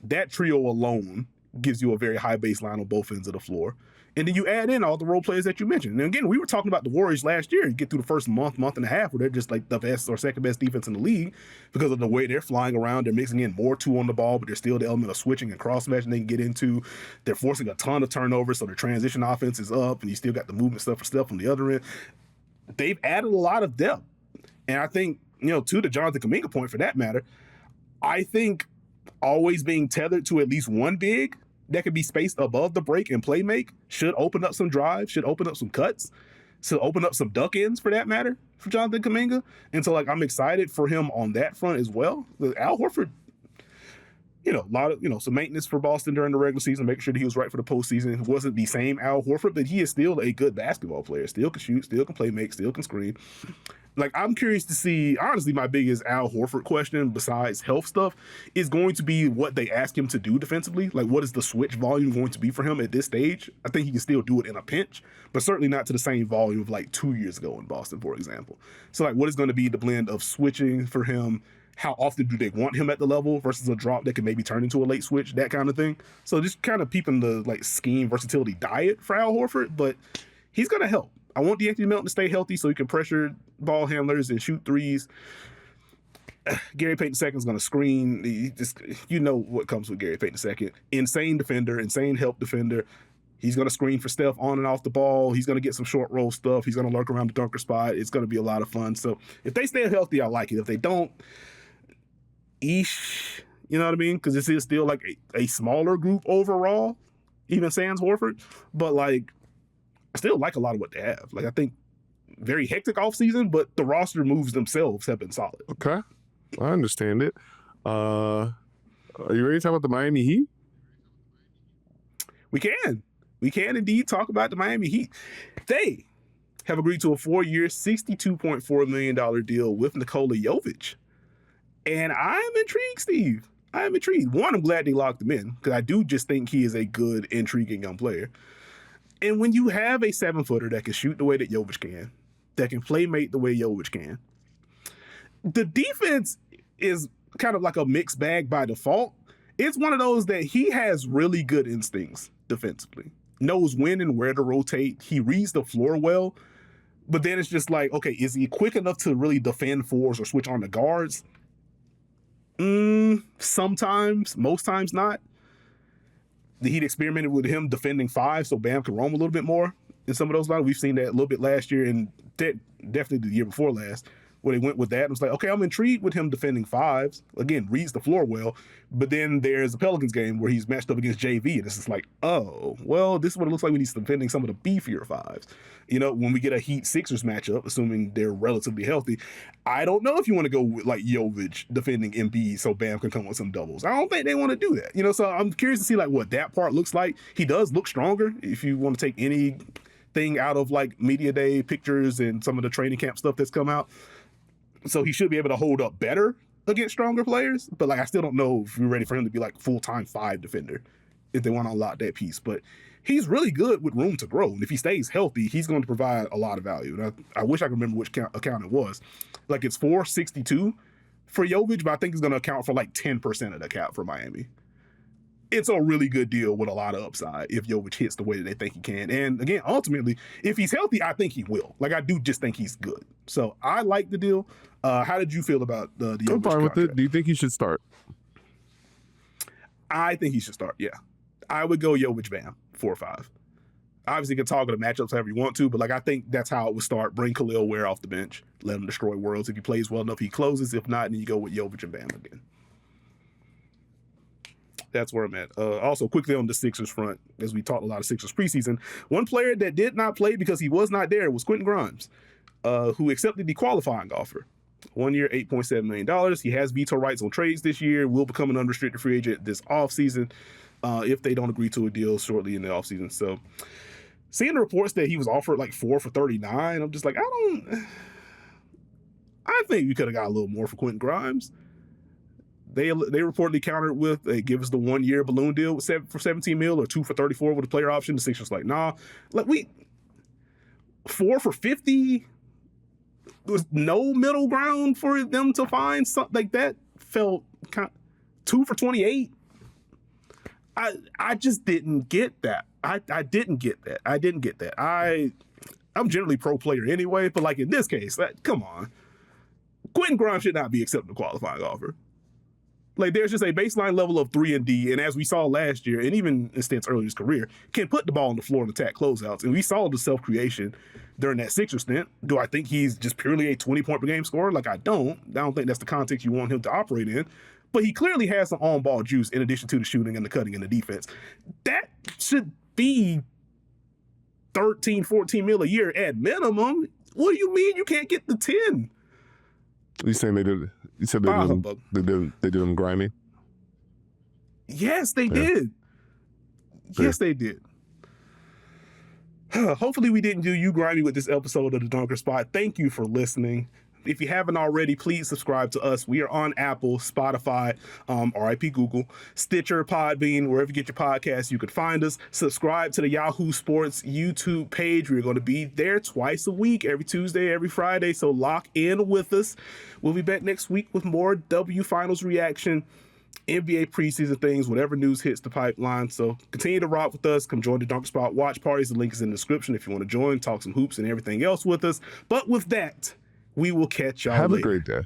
That trio alone gives you a very high baseline on both ends of the floor. And then you add in all the role players that you mentioned. And again, we were talking about the Warriors last year. You get through the first month and a half where they're just like the best or second best defense in the league because of the way they're flying around. They're mixing in more two on the ball, but there's still the element of switching and cross-matching they can get into. They're forcing a ton of turnovers, so their transition offense is up, and you still got the movement stuff for Steph on the other end. They've added a lot of depth. And I think, to the Jonathan Kuminga point for that matter, I think always being tethered to at least one big that could be spaced above the break and play make should open up some drives, should open up some cuts, should open up some duck ends for that matter for Jonathan Kuminga. And so I'm excited for him on that front as well. Al Horford, a lot of, some maintenance for Boston during the regular season, making sure that he was right for the postseason. It wasn't the same Al Horford, but he is still a good basketball player, still can shoot, still can play make, still can screen. I'm curious to see, honestly, my biggest Al Horford question besides health stuff is going to be what they ask him to do defensively. What is the switch volume going to be for him at this stage? I think he can still do it in a pinch, but certainly not to the same volume of 2 years ago in Boston, for example. So what is going to be the blend of switching for him? How often do they want him at the level versus a drop that can maybe turn into a late switch, that kind of thing. So just kind of peeping the scheme versatility diet for Al Horford, but he's going to help. I want DeAnthony Melton to stay healthy so he can pressure ball handlers and shoot threes. Gary Payton II is going to screen. What comes with Gary Payton II. Insane defender, insane help defender. He's going to screen for Steph on and off the ball. He's going to get some short roll stuff. He's going to lurk around the dunker spot. It's going to be a lot of fun. So if they stay healthy, I like it. If they don't, you know what I mean? Because this is still a smaller group overall, even sans Horford. But I still like a lot of what they have. I think very hectic offseason, but the roster moves themselves have been solid. Okay. I understand it. Are you ready to talk about the Miami Heat? We can. We can indeed talk about the Miami Heat. They have agreed to a 4-year, $62.4 million deal with Nikola Jovic. And I'm intrigued, Steve. I'm intrigued. One, I'm glad they locked him in because I do just think he is a good, intriguing young player. And when you have a 7-footer that can shoot the way that Jovic can, that can play mate the way Jovic can, the defense is kind of like a mixed bag by default. It's one of those that he has really good instincts defensively, knows when and where to rotate. He reads the floor well, but then it's just okay, is he quick enough to really defend fours or switch on the guards? Sometimes, most times not. The Heat experimented with him defending 5 so Bam can roam a little bit more in some of those lines. We've seen that a little bit last year and definitely the year before last, where they went with that. And it's okay, I'm intrigued with him defending 5s. Again, reads the floor well. But then there's a Pelicans game where he's matched up against JV, and it's just oh, well, this is what it looks like when he's defending some of the beefier 5s. When we get a Heat-Sixers matchup, assuming they're relatively healthy, I don't know if you want to go with Jovic defending Embiid so Bam can come with some doubles. I don't think they want to do that. So I'm curious to see what that part looks like. He does look stronger if you want to take anything out of media day pictures and some of the training camp stuff that's come out. So he should be able to hold up better against stronger players. But I still don't know if we're ready for him to be full-time 5 defender if they want to unlock that piece. But he's really good with room to grow. And if he stays healthy, he's going to provide a lot of value. And I wish I could remember which account it was. It's 462 for Jovic, but I think it's going to account for 10% of the cap for Miami. It's a really good deal with a lot of upside if Jovic hits the way that they think he can. And again, ultimately, if he's healthy, I think he will. I do just think he's good. So I like the deal. How did you feel about the Jovic I'm fine with it. Do you think he should start? I think he should start, yeah. I would go Jovic Bam, 4 or 5. Obviously, you can talk about the matchups however you want to, but I think that's how it would start. Bring Khalil Ware off the bench. Let him destroy worlds. If he plays well enough, he closes. If not, then you go with Jovic and Bam again. That's where I'm at. Also, quickly on the Sixers front, as we talked a lot of Sixers preseason, one player that did not play because he was not there was Quentin Grimes, who accepted the qualifying offer. 1 year, $8.7 million. He has veto rights on trades this year, will become an unrestricted free agent this offseason if they don't agree to a deal shortly in the offseason. So seeing the reports that he was offered 4 for $39, I'm just I think we could have got a little more for Quentin Grimes. They reportedly countered with, they give us the 1 year balloon deal with for 17 mil or 2 for 34 with a player option. The Sixers like, nah, like 4 for 50. There was no middle ground for them to find something like that. Felt kind of 2 for 28. I just didn't get that. I didn't get that. I didn't get that. I'm generally pro player anyway, but like in this case, come on. Quentin Grimes should not be accepting a qualifying offer. Like there's just a baseline level of 3-and-D, and as we saw last year, and even in stints earlier in his career, can put the ball on the floor and attack closeouts. And we saw the self-creation during that Sixers stint. Do I think he's just purely a 20-point per game scorer? Like I don't think that's the context you want him to operate in. But he clearly has some on-ball juice in addition to the shooting and the cutting and the defense. That should be 13, 14 mil a year at minimum. What do you mean you can't get the 10? You saying they did? You said they did them grimy? Yes, they did. Yes, they did. Hopefully we didn't do you grimy with this episode of the Dunker Spot. Thank you for listening. If you haven't already, please subscribe to us. We are on Apple, Spotify, RIP Google, Stitcher, Podbean, wherever you get your podcasts, you can find us. Subscribe to the Yahoo Sports YouTube page. We're going to be there twice a week, every Tuesday, every Friday. So lock in with us. We'll be back next week with more W Finals reaction, NBA preseason things, whatever news hits the pipeline. So continue to rock with us. Come join the Dunker Spot watch parties. The link is in the description if you want to join, talk some hoops and everything else with us. But with that, we will catch y'all later. Have a great day.